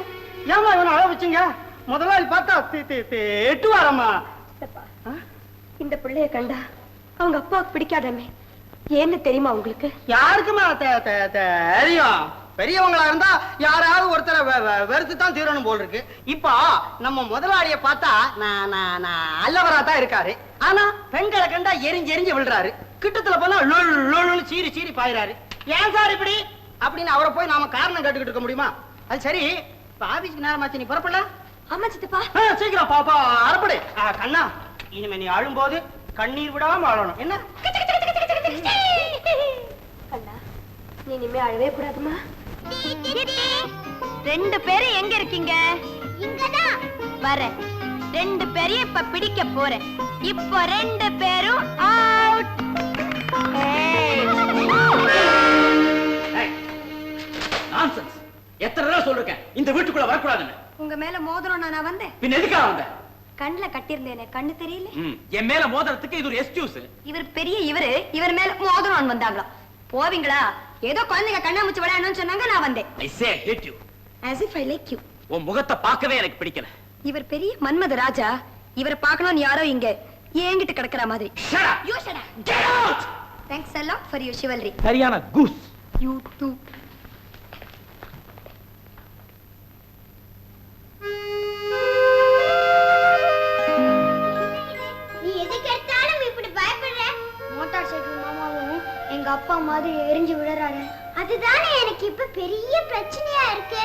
ஏமா இவனை அழ வச்சுங்க? முதலாளி பார்த்தா எட்டு வாரம்மா. இந்த பிள்ளைய கண்டா அவங்க அப்பாவுக்கு பிடிக்காதாமே. ஏன்னு தெரியுமா உங்களுக்கு? யாருக்குமா தெரியும்? பெரியவங்களா இருந்தா யாராவது ஒருத்தரை வெறுத்து தான் தீரணும் போல் இருக்கு. இப்போ நம்ம முதலாளிய பார்த்தா நல்லவரா தான் இருக்காரு. ஆனா பெண்களை கண்டா எரிஞ்சு விழுறாரு. கிட்டத்துல போனா சீரி பாயிறாரு. ஏன் சார் இப்படி அப்படின்னு அவரை போய் நாம காரணம் கேட்டுக்கிட்டு இருக்க முடியுமா? அது சரி, ஆபீஸ்க்கு நேரமாச்சு, நீ புறப்படல? ஆமா சித்தப்பா. சீக்கிரம் பாப்பா அறப்படு. கண்ணா, இனிமே நீ அழும்போது கண்ணீர் விடாம அழணும். என்ன கண்ணா, நீ இனிமே அழவே கூடாதுமா. ரெண்டு பேரும் எங்க இருக்கீங்க? இங்கதான் வரேன். ரெண்டு பேரையும் இப்ப பிடிக்க போறேன். இப்போ ரெண்டு பேரும் அவுட். நான்சென்ஸ். எத்தனை தடவை சொல்லிருக்கேன் இந்த வீட்டுக்குள்ள வரக்கூடாதுன்னு? உங்க மேல மோதிரம் நான் வந்தேன். பின்ன எதுக்காக வந்த? கண்ணுல கட்டியிருந்தேனே, கண்ணு தெரியல. என் மேல மோதிரத்துக்கு இது ஒரு எக்ஸ்கியூஸ். இவர் பெரிய இவர் மேல மோதிரம் வந்தாங்களா? போவீங்களா? ஏதோ குழந்தைங்க கண்ணாமூச்சி விளையாடணும்னு சொன்னாங்க, நான் வந்தேன். I say I hate you. As if I like you. உன் முகத்தை பார்க்கவே எனக்கு பிடிக்கல. இவர் பெரிய மன்மத ராஜா. இவரை பார்க்கணும்னு யாரோ இங்க ஏங்கிட்டு கிடக்குற மாதிரி. Shut up. You shut up. Get out. Thanks a lot for your chivalry. சரியான கூஸ். You too. நீ எதுக்கு எடுத்தாலும் இப்படி பயப்படுற? மோட்டார் சைக்கிள் மாமாவும் எங்க அப்பா மாதிரி எரிஞ்சு விடுறாரு. அதுதானே எனக்கு இப்ப பெரிய பிரச்சனையா இருக்கு.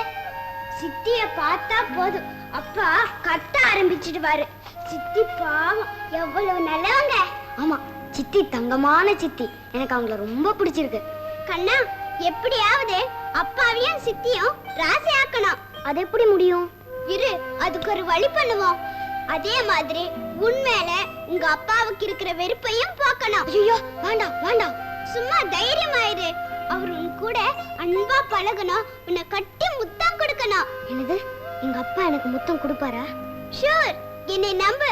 சித்திய பார்த்தா போதும், அப்பா கத்த ஆரம்பிச்சிடுவாரு. சித்தி பாவம், எவ்வளவு நல்லவங்க. ஆமா, சித்தி தங்கமான சித்தி. எனக்கு அவங்கள ரொம்ப பிடிச்சிருக்கு. கண்ணா, எப்படியாவது அப்பாவையும் சித்தியும் ராசி ஆக்கணும். அது எப்படி முடியும்? இரு, அதுக்கு ஒரு வழி பண்ணுவோம். அதே மாதிரி உண்மையில உங்க அப்பாவுக்கு இருக்கிற வெறுப்பையும் போக்கணும். ஐயோ, வேண்டாம் வேண்டாம், சும்மா தைரியமாயிரு. அவர் உன் கூட அன்பா பழகணும், உன்னை கட்டி முத்தம் கொடுக்கணும். என்னது, எங்க அப்பா எனக்கு முத்தம் கொடுப்பாரா? ஷூர், என்னை நம்பு.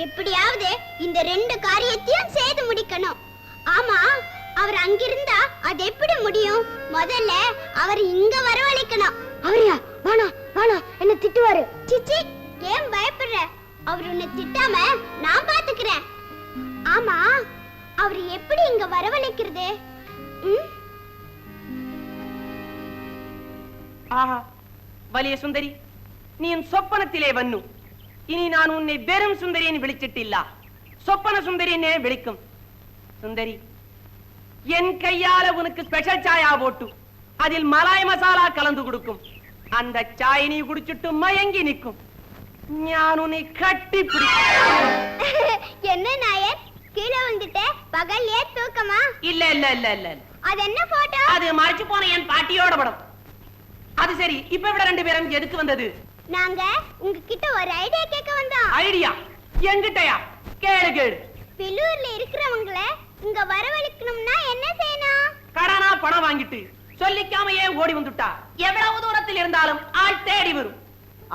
எப்படியாவது இந்த ரெண்டு காரியத்தையும் செய்து முடிக்கணும். ஆமா, அவர் அங்கிருந்தா அது எப்படி முடியும்? முதல்ல அவர் இங்க வரவழைக்கணும். அவரையா? வேணா வேணா, என்ன திட்டுவாரு. சிச்சி, ஏன் பயப்படுற? அவர் உன்னை திட்டாம நான் பாத்துக்கிறேன். ஆமா, அவர் எப்படி இங்க வரவழைக்கிறது? ஆஹா, വലിയ സുന്ദരി, നീ സ്വപ്നത്തിലെ വന്നു. ഇനി ഞാൻ ഉന്നെ വെറും സുന്ദരി എന്ന് വിളിച്ചിട്ടില്ല, സ്വപ്ന സുന്ദരി എന്നെ വിളിക്കും. സുന്ദരി, എൻ കയ്യാല ഉനക്ക് സ്പെഷ്യൽ ചായ പോട്ടു, അതിൽ മലായ് മസാല കലந்து കൊടുക്കും. அந்த ചായ നീ കുടിച്ചിട്ട് മയങ്ങി നിൽക്കും. ഞാൻ ഉന്നെ കട്ടിപ്പിടിക്കും. என்ன நாயர், கீழே வந்துட்டே? பகல்லே தூக்கமா? இல்ல இல்ல இல்ல இல்ல. அது என்ன போட்டோ? அது மறைச்சு போன என் பாட்டியோட படம். அது சரி, இப்ப இவட ரெண்டு பேரும் எதுக்கு வந்தது? நாங்க உங்ககிட்ட ஒரு ஐடியா கேட்க வந்தோம். ஐடியா? என்கிட்டயா? கேளு கேளு. பில்லூர்ல இருக்கிறவங்கள இங்க வரவழைக்கணும்னா என்ன செய்யணும்? கடனா பணம் வாங்கிட்டு சொல்லிக்காமையே ஓடி வந்துட்டா எவ்வளவு தூரத்தில் இருந்தாலும் ஆள் தேடி வரும்.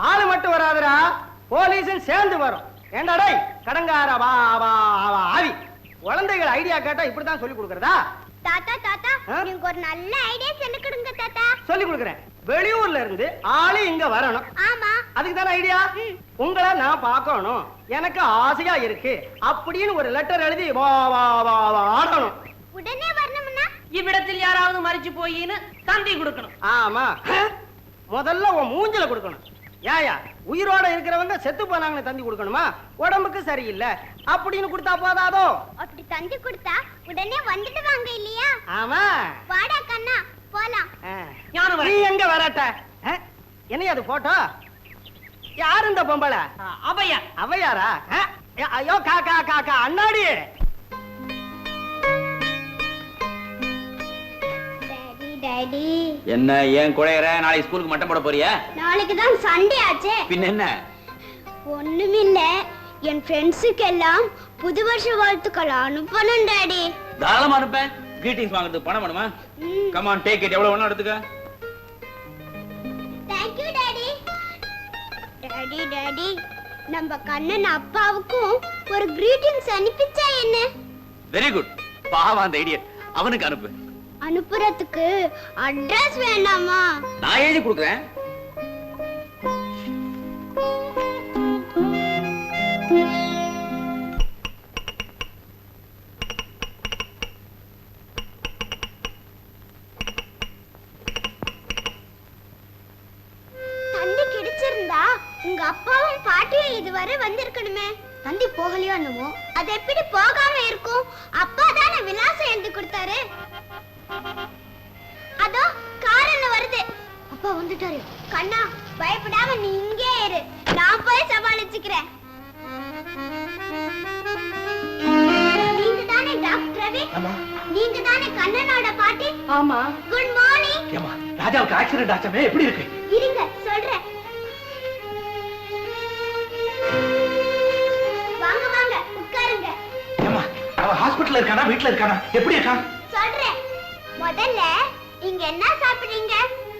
ஆளு மட்டும் வராதுடா, போலீஸும் சேர்ந்து வரும். ஏண்டா டேய் கடங்கார ஆவி, குழந்தைகள் ஐடியா கேட்டா இப்படித்தான் சொல்லி கொடுக்கறதா? தாத்தா தாத்தா, நீங்க ஒரு நல்ல ஐடியா சொல்லி கொடுங்க தாத்தா. சொல்லி கொடுக்கறேன். வெளியூர்ல இருந்து ஆளு இங்க வரணும். ஆமா, அதுக்கு தானே ஐடியா. உங்களை நான் பார்க்கணும், எனக்கு ஆசையா இருக்கு அப்படின்னு ஒரு லெட்டர் எழுதி ஆடணும். உடனே வரணும்னா இவ்விடத்தில் யாராவது மறிச்சு போயின்னு தந்தி கொடுக்கணும். ஆமா, முதல்ல உன் மூஞ்சில கொடுக்கணும். ஏயா, உயிரோட இருக்கிறவங்க செத்து போனாங்கன்னு தந்தி கொடுக்கணுமா? உடம்புக்கு சரியில்லை அப்படின்னு கொடுத்தா போதாதோ? அப்படி தந்தி கொடுத்தா உடனே வந்துட்டு வாங்க இல்லையா? ஆமா. வாடா கண்ணா போலாம். நீ எங்க வரட்ட? என்ன அது போட்டோ? யாரு இந்த பொம்பளை? அவையார். அவையாரா? ஐயோ காக்கா காக்கா அண்ணாடி. டாடி என்ன ஏன் குழையற? நாளைக்கு ஸ்கூலுக்கு மட்டம் போட போறியா? நாளைக்கு தான் சண்டே ஆச்சே. பின்ன என்ன? ஒண்ணுமில்ல, என் ஃப்ரெண்ட்ஸுக்கு எல்லாம் புது வருஷ வாழ்த்துக்கள் அனுப்பணும் டாடி. தாராளமா அனுப்பேன். கிரீட்டிங்ஸ் வாங்குறதுக்கு பணம் வேணுமா? Come on take it. எவ்வளவு வேணும் எடுத்துக்க. Thank you daddy. Daddy daddy, நம்ம கண்ணன் அப்பாவுக்கும் ஒரு கிரீட்டிங்ஸ் அனுப்பிச்சா என்ன? Very good. பாவம் அந்த ஐடியா. அவனுக்கு அனுப்பு. அனுப்புறதுக்கு அட்ரஸ் வேண்டாமா? நான் எழுதி கொடுக்குறேன். தந்தி கிடைச்சிருந்தா உங்க அப்பாவும் பாட்டியும் இதுவரை வந்திருக்கணுமே. தந்தி போகலையோ என்னமோ. அது எப்படி போகாம இருக்கும்? அப்பா தானே விலாசம் எழுதி கொடுத்தாரு. அதோ காரணம் வருது. அப்பா வந்துட்டாரு. கண்ணா, பயப்படாம நீ இங்கே இரு, நான் போய் சமாளிச்சுக்கிறேன். நீங்க தானே டாக்டர் ரவி? நீங்க தானே கண்ணனோட பாட்டி? ஆமா. Good morning. ஏமா, ராஜாவுக்கு ஆக்சிடென்ட் ஆச்சமே, எப்படி இருக்கு? இருங்க சொல்றேன். வாங்க வாங்க உட்காருங்க. ஏமா, அவ ஹாஸ்பிடல்ல இருக்கானா வீட்ல இருக்கானா? எப்படி இருக்கான்? சொல்றேன். முதல்ல இங்க என்ன சாப்பிடுறீங்க?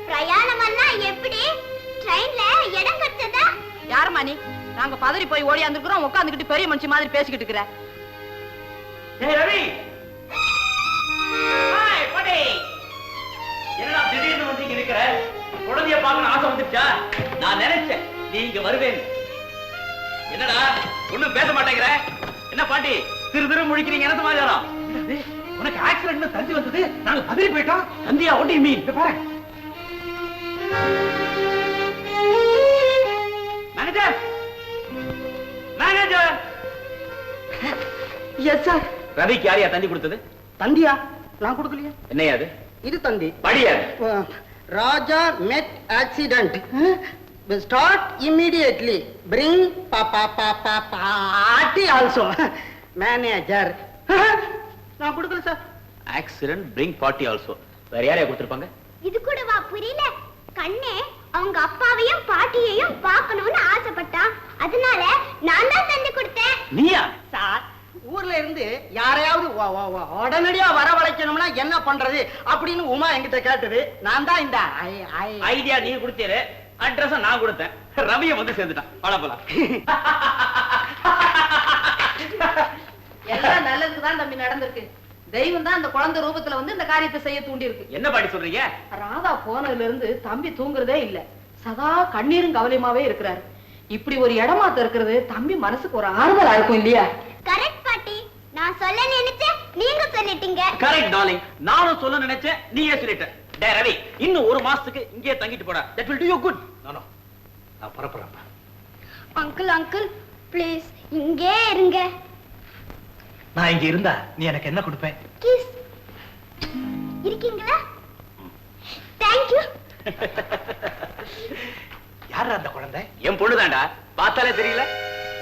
பிரயாணம் எல்லாம் எப்படி? ட்ரெயின்ல இடம் கிடைச்சதா? யாருமா நீ? நாங்க பதறி போய் ஓடியாந்துக்கிறோம், உட்காந்துக்கிட்டு பெரிய மனுஷி மாதிரி பேசிக்கிட்டு இருக்கிற. ஏய் ரவி. ஹாய் பாட்டி. என்னடா திடீர்னு வந்து இங்க நிக்கிற? குழந்தைய பார்க்கணும் ஆசை வந்துச்சா? நான் நினைச்சேன் நீ இங்க வருவேன்னு. என்னடா ஒண்ணும் பேச மாட்டேங்கிற? என்ன பாட்டி திரு முழிக்கிறீங்க? என்ன சமாச்சாரம்? உனக்கு ஆக்சிடென்ட் தந்தி வந்தது, நாங்க பதறி போயிட்டோம். தந்தியா? ஒட்டி மீ பாரு. Manager, manager. Yes sir. ரவிக்கு யாரையா தந்தி கொடுத்தது? தந்தியா? நான் கொடுக்கலையே. என்னையா அது? இது தந்தி. படியாது. ராஜா met accident. Start immediately. Bring party also. Manager. நான் கொடுக்கல sir. Accident bring party also. வேற யாரையா கொடுத்திருப்பாங்க? இது கூட வா புரியல. கண்ணே அவங்க அப்பாவையும் பாட்டியையும் பார்க்கணும்னு ஆசைப்பட்டான். அதனால நான் தான் தந்தி கொடுத்தேன். நீயா? சார், ஊர்ல இருந்து யாரையாவது உடனடியா வரவழைக்கணும்னா என்ன பண்றது அப்படின்னு உமா என்கிட்ட கேட்டது. நான் தான் இந்த ஐடியா நீ கொடுத்தீரு, அட்ரஸ் நான் கொடுத்தேன். ரவியை வந்து சேர்ந்துட்டான். வாடா போலாம். எல்லாம் நல்லதுக்கு தான் தம்பி நடந்திருக்கு. தெய்வம் தான் அந்த குழந்தை ரூபத்துல வந்து இந்த காரியத்தை செய்ய தூண்டி இருக்கு. என்ன பாட்டி சொல்றீங்க? ராதா போனதுல இருந்து தம்பி தூங்குறதே இல்ல. சதா கண்ணீரும் கவலையுமாவே இருக்கிறாரு. இப்படி ஒரு இடமாத்த இருக்கிறது தம்பி மனசுக்கு ஒரு ஆறுதலா இருக்கும் இல்லையா? கரெக்ட் பாட்டி. நான் சொல்ல நினைச்சேன், நீங்க சொல்லிட்டீங்க. Correct darling. நானும் சொல்ல நினைச்சேன், நீயே சொல்லிட்ட. டேய் ரவி, இன்னும் ஒரு மாசத்துக்கு இங்கே தங்கிட்டு போடா. That will do you good. நானோ நான் புறப்படுறேன். அங்கிள் அங்கிள் ப்ளீஸ் இங்கே இருங்க. நான் இங்க இருந்தா நீ எனக்கு என்ன கொடுப்பேன்? கிஸ். இருக்கீங்களா? Thank you. யாரா அந்த குழந்தை? என் பொண்ணுதான்டா. பார்த்தாலே தெரியல.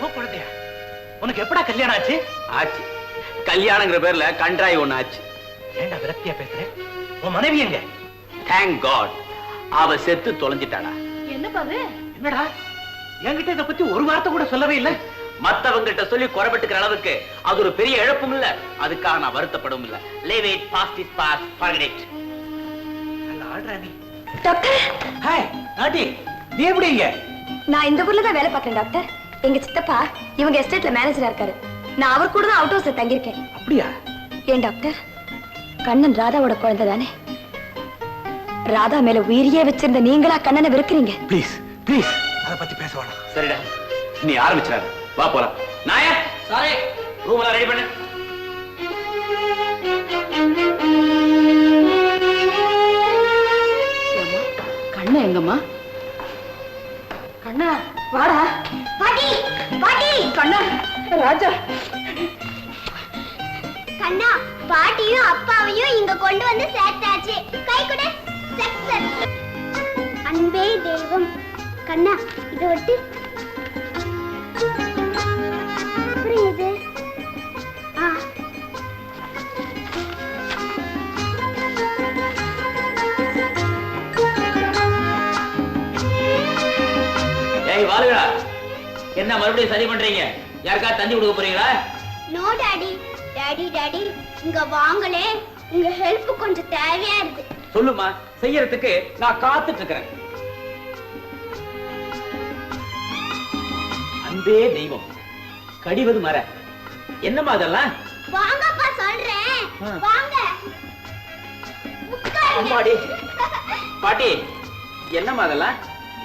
உன் குழந்தையா? உனக்கு எப்படா கல்யாணம் ஆச்சு? ஆச்சு. கல்யாணங்கிற பேர்ல கன்றாய் ஒண்ணு ஆச்சு. ஏண்டா விரக்தியா பேசுறேன்? உன் மனைவி எங்க? Thank God. அவ செத்து தொலைஞ்சிட்டாடா. என்னப்பா அது? என்னடா என்கிட்ட இத பத்தி ஒரு வார்த்தை கூட சொல்லவே இல்ல. மத்தவங்கிட்ட சொல்லி குறைபட்டுக்கிற அளவுக்கு அது ஒரு பெரிய இழப்பும் இல்ல. அதுக்காக நான் வருத்தப்படவும் இல்ல. Leave it, past is past, forget it. நல்ல ஆள்றா நீ. டாக்டர். ஹாய் நாட்டி, நீ எப்படி இங்க? நான் இந்த ஊர்ல தான் வேலை பார்க்கறேன் டாக்டர். எங்க சித்தப்பா இவங்க எஸ்டேட்ல மேனேஜரா இருக்காரு. நான் அவர் கூட தான் அவுட் ஹவுஸ்ல தங்கி இருக்கேன். அப்படியா? ஏன் டாக்டர், கண்ணன் ராதாவோட குழந்தை தானே? ராதா மேல உயிரியே வச்சிருந்த நீங்களா கண்ணனை வெறுக்கிறீங்க? ப்ளீஸ் ப்ளீஸ் அத பத்தி பேச வேணாம். சரிடா, நீ ஆரம்பிச்சிடாத. வா போலாம். நாயா சாரே ரூம் எல்லாம் ரெடி பண்ணு. வாங்கம்மா. கண்ணா வாடா. பாட்டி பாட்டி கண்ணா ராஜா. கண்ணா பாட்டியும் அப்பாவையும் இங்க கொண்டு வந்து சேர்த்தாச்சு. கை கொடு. சக்சஸ். அன்பே தெய்வம். கண்ணா இத ஒட்டு. அப்புறம் இது ஏய் வாளுடா, என்ன மறுபடியும் சரி பண்றீங்க? யாருக்கா தந்தி கொடுக்க போறீங்களா? No daddy. டாடி டாடி இங்க வாங்களே, உங்க ஹெல்ப் கொஞ்சம் தேவையா இருக்கு. சொல்லுமா, செய்யறதுக்கு நான் காத்துட்டு இருக்கிறேன். அன்பே தெய்வம், கடிவது மர, என்னமா அதெல்லாம்? வாங்கப்பா சொல்றேன். வாங்க. அம்மாடி. பாட்டி, என்னமா அதெல்லாம்?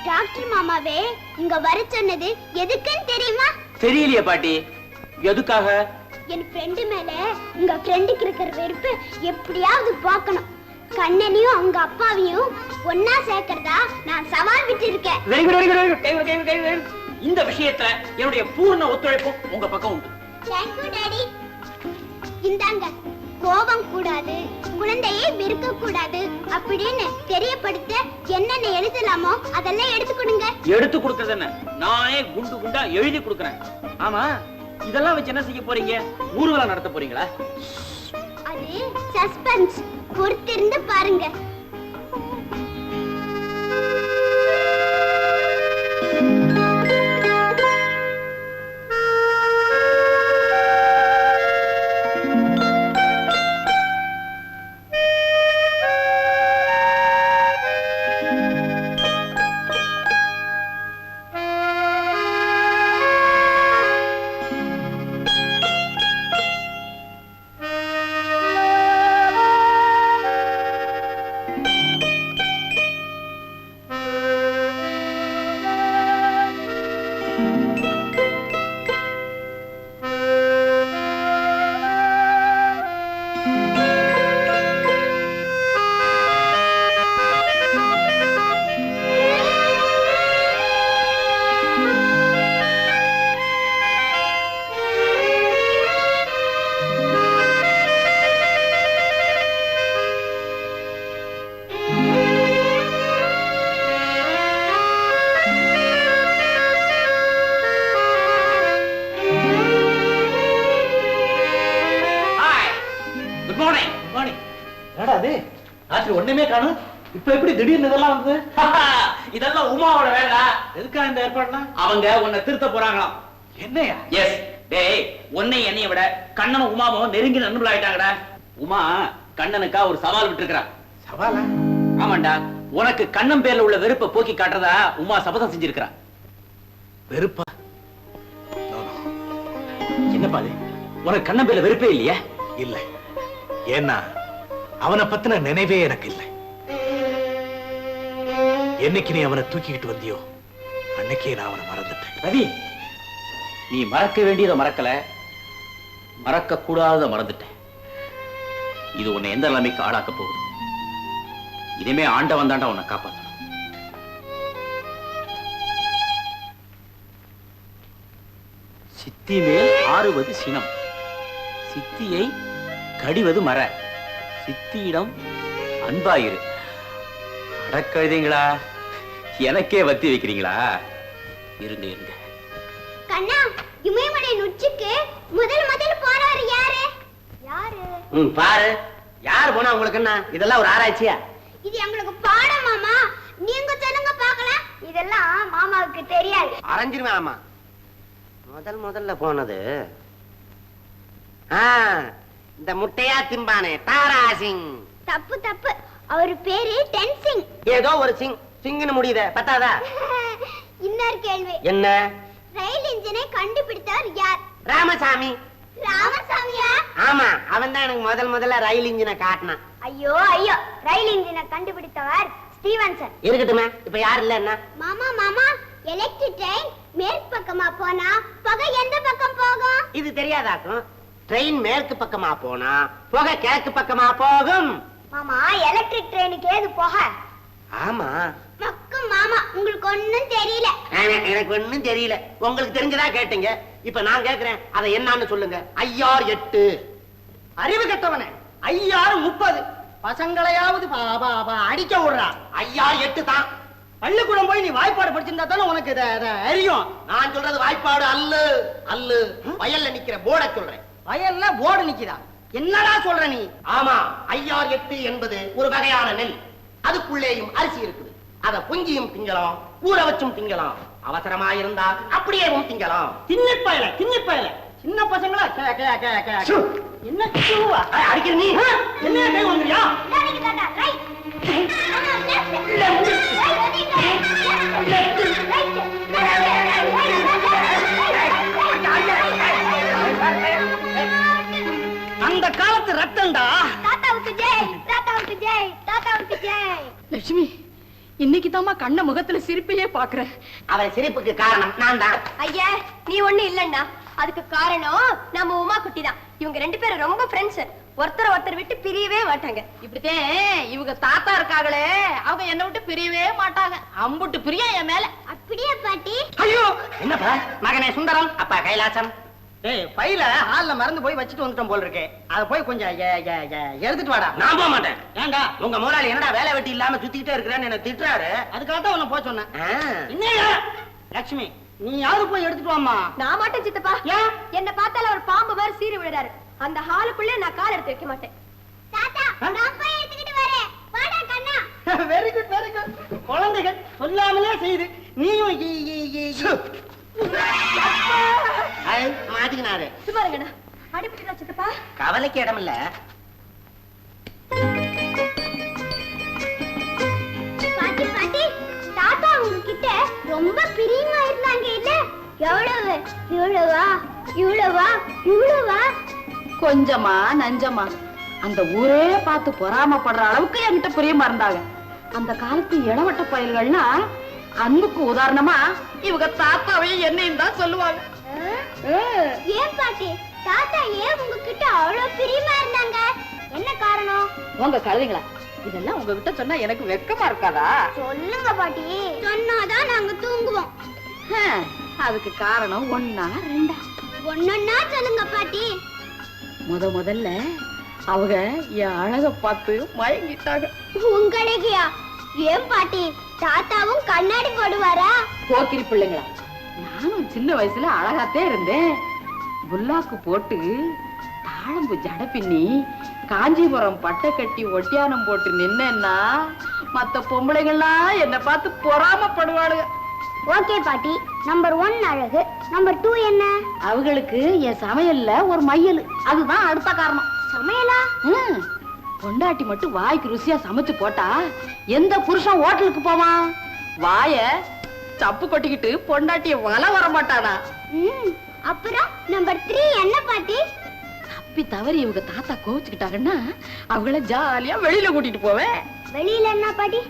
டாக்டர் மாமாவே இங்க வர சொன்னது எதுக்குன்னு தெரியுமா? தெரியலையே பாட்டி. எதுக்காக? என் ஃப்ரெண்டு மேல உங்க ஃப்ரெண்டுக்கு இருக்கிற வெறுப்பு எப்படியாவது போக்கணும். கண்ணனையும் அவங்க அப்பாவையும் ஒன்னா சேர்க்கறதா நான் சவால் விட்டு இருக்கேன். Very good, very good, very good. இந்த விஷயத்துல என்னுடைய பூர்ண ஒத்துழைப்பும் உங்க பக்கம் உண்டு. Thank you daddy. இந்தாங்க. கோபம் கூடாது, குழந்தையை வெறுக்க கூடாது அப்படின்னு தெரியப்படுத்த என்னென்ன எழுதலாமோ அதெல்லாம் எடுத்து கொடுங்க. எடுத்து கொடுக்கறது என்ன? நானே குண்டு குண்டா எழுதி கொடுக்கறேன். ஆமா, இதெல்லாம் வச்சு என்ன செய்ய போறீங்க? ஊர்வலம் நடத்த போறீங்களா? அது சஸ்பென்ஸ். பொறுத்திருந்து பாருங்க. ஒண்ணுமே காணும். இப்ப எப்படி திடீர்னு இதெல்லாம் வந்து? இதெல்லாம் உமாவோட வேலை. எதுக்கா இந்த ஏற்பாடுலாம்? அவங்க உன்னை திருத்த போறாங்களாம். என்னையா? எஸ் டேய், உன்னை என்னைய விட கண்ணனும் உமாவும் நெருங்கி நண்பர்களாயிட்டாங்கடா. உமா கண்ணனுக்கா ஒரு சவால் விட்டு இருக்கா. சவாலா? ஆமாண்டா, உனக்கு கண்ணன் பேர்ல உள்ள வெறுப்பை போக்கி காட்டுறதா உமா சபதம் செஞ்சிருக்கா. வெறுப்பா? என்னப்பா அது? உனக்கு கண்ணன் பேர்ல வெறுப்பே இல்லையா? இல்ல. ஏன்னா அவனை பத்தின நினைவே எனக்கு இல்லை. என்னைக்கு நீ அவனை தூக்கிக்கிட்டு வந்தியோ அன்னைக்கே நான் அவனை மறந்துட்டேன். ரவி, நீ மறக்க வேண்டியதை மறக்கல, மறக்க கூடாத மறந்துட்டேன். இது உன்னை எந்த நிலைமைக்கு ஆளாக்க போகுது? இனிமே ஆண்டவன் தாண்டா உன்னை காப்பாற்றணும். சித்தி மேல் ஆறுவது சினம், சித்தியை கடிவது மர, சித்தியிடம் அன்பாயிரு. அடக்கழுதிங்களா, எனக்கே வத்தி வைக்கிறீங்களா? இருங்க இருங்க. கண்ணா, இமயமலையின் உச்சிக்கு முதல் போறாரு யாரு? பாரு, யார் போனா உங்களுக்கு என்ன? இதெல்லாம் ஒரு ஆராய்ச்சியா? இது எங்களுக்கு பாடம் மாமா. நீங்க சொல்லுங்க பார்க்கலாம். இதெல்லாம் மாமாவுக்கு தெரியாது. அரைஞ்சிருவேன். ஆமா, முதல்ல போனது இந்த முட்டையா திம்பானே தாரா சிங். தப்பு. அவரு பேரு டென்சிங். ஏதோ ஒரு சிங். சிங்னு முடியுதே, பத்தாதா? இன்னொரு கேள்வி. என்ன? ரயில் இன்ஜினை கண்டுபிடித்தவர் யார்? ராமசாமி. ராமசாமியா? ஆமா, அவன் தான் எனக்கு முதல்ல ரயில் இன்ஜினை காட்டினான். ஐயோ, ரயில் இன்ஜினை கண்டுபிடித்தவர் ஸ்டீவன்சன். இருக்கட்டுமே, இப்ப யார் இல்ல என்ன? மாமா, எலக்ட்ரிக் ட்ரெயின் மேற்கு பக்கமா போனா புகை எந்த பக்கம் போகும்? இது தெரியாதாக்கும். ட்ரெயின் மேற்கு பக்கமா போனா புகை கிழக்கு பக்கமா போகும். மாமா, எலக்ட்ரிக் ட்ரெயினுக்கு ஏது புகை? ஆமா மக்கு மாமா உங்களுக்கு ஒண்ணும் தெரியல. எனக்கு ஒண்ணும் தெரியல. உங்களுக்கு தெரிஞ்சதா கேட்டீங்க. இப்ப நான் கேக்குறேன், அதை என்னன்னு சொல்லுங்க. 5×8 அறிவு கெட்டவனே. 5×30 பசங்களையாவது அடிக்க விடுறா. 5×8 தான். பள்ளிக்கூடம் போய் நீ வாய்ப்பாடு படிச்சிருந்தா தானே உனக்கு அறியும். நான் சொல்றது வாய்ப்பாடு அல்ல வயல்ல நிக்கிற போர்டை சொல்றேன். வயல்ல போர்டு நிக்குதா? என்னடா சொல்ற நீ? ஆமா, 5×8 என்பது ஒரு வகையான நெல். அதுக்குள்ளேயும் அரிசி இருக்குது. அத பொங்கியும் திங்கலாம், ஊற வச்சும் திங்கலாம். அவசரமா இருந்தா அப்படியேவும் திங்கலாம். தின்னிப்பயல சின்ன பசங்களா என்ன அடிக்கிற நீ? என்ன கை வாங்குறியா? அந்த காலத்து ரத்தம்டா. தாத்தாவுக்கு ஜெய், தாத்தாவுக்கு ஜெய், தாத்தாவுக்கு ஜெய். லட்சுமி, இன்னைக்கு தாமா கண்ண முகத்துல சிரிப்பையே பாக்குறேன். அவன் சிரிப்புக்கு காரணம் நான் தான். ஐயா, நீ ஒண்ணு இல்லன்னா அதுக்கு காரணம் நம்ம உமா குட்டி தான். இவங்க 2 பேரும் ரொம்ப ஃப்ரெண்ட்ஸ். ஒருத்தர் விட்டு பிரியவே மாட்டாங்க. இப்படித்தான் இவங்க தாத்தா இருக்காங்களே, அவங்க என்ன விட்டு பிரியவே மாட்டாங்க. அம்புட்டு பிரியம் என் மேல. அப்படியே பாட்டி? ஐயோ, என்னப்பா மகனே சுந்தரம், அப்பா கைலாசம். ஏய், பையில ஹால்ல மறந்து போய் வச்சுட்டு வந்துட்டோம் போல இருக்கே. அத போய் கொஞ்சம் எடுத்துட்டு வாடா. நான் போக மாட்டேன். ஏண்டா? உங்க முதலாளி என்னடா வேலை வெட்டி இல்லாம சுத்திக்கிட்டே இருக்கிறேன்னு என்ன திட்டுறாரு. அதுக்காக தான் உன்னை போக சொன்னேன். என்னையா லட்சுமி, நீ யாரு போய் எடுத்துட்டு வாமா. நான் மாட்டேன் சித்தப்பா. என்ன பார்த்தால ஒரு பாம்பு மாதிரி சீறி விடுறாரு. அந்த ஹாலுக்குள்ளே நான் கால் எடுத்து வைக்க மாட்டேன். தாத்தா, நான் போய் எடுத்துக்கிட்டு வரேன். வாடா கண்ணா. Very good very good. குழந்தைகள் சொல்லாமலே செய்து நீயும் மாட்டிக்கினாரு. சும்மா இருங்கண்ணா. அடிபட்டுடா சித்தப்பா. கவலைக்கு இடம் இல்ல. பாட்டி பாட்டி, தாத்தா உங்ககிட்ட ரொம்ப பிரியமா இருந்தாங்க இல்ல? எவ்வளவு? இவ்வளவா? கொஞ்சமா நஞ்சமா அந்த ஊரே பார்த்து பொறாமப்படுற அளவுக்கு என்கிட்ட பிரியமா இருந்தாங்க. அந்த காலத்து இளவட்ட பயல்கள்னா அன்புக்கு உதாரணமா இவங்க தாத்தாவையும் என்னையும் தான் சொல்லுவாங்க. ஏன் பாட்டி, தாத்தா ஏன் உங்ககிட்ட அவ்வளவு பிரியமா இருந்தாங்க? என்ன காரணம்? உங்க கழுதைங்களா, இதெல்லாம் உங்ககிட்ட சொன்னா எனக்கு வெக்கமா இருக்காதா? சொல்லுங்க பாட்டி. சொன்னாதான் நாங்க தூங்குவோம். அதுக்கு காரணம் 1 2 ஒன்னொன்னா சொல்லுங்க பாட்டி. முதல்ல அவங்க என் அழக பார்த்து மயங்கிட்டாங்க. உங்களையா? ஏன் பாட்டி, தாத்தாவும் கண்ணாடி போடுவாரா? போக்கிரி பிள்ளைங்களா, நானும் சின்ன வயசுல அழகாத்தே இருந்தேன். புல்லாக்கு போட்டு தாழம்பு ஜட பின்னி காஞ்சிபுரம் பட்டை கட்டி ஒட்டியானம் போட்டு நின்னேன்னா மத்த பொம்பளைகள்லாம் என்ன பார்த்து பொறாமப்படுவாளுங்க. ஓகே பாட்டி. நம்பர் 1 அழகு, நம்பர் 2 என்ன? அவங்களுக்கு என் சமையல்ல ஒரு மையல், அதுதான் அடுத்த காரணம். சமையலா? பொண்டாட்டி மட்டும் வாய்க்கு ருசியா சமைச்சு போட்டா எந்த புருஷன் ஹோட்டலுக்கு போவான்? வாய சப்பு கொட்டிக்கிட்டு பொண்டாட்டிய வர மாட்டானா? அப்புறம் நம்பர் 3 என்ன பாட்டி? தப்பி தவறி இவங்க தாத்தா கோவிச்சுக்கிட்டாங்கன்னா அவங்கள ஜாலியா வெளியில கூட்டிட்டு போவேன். வெளியில என்ன பாட்டி?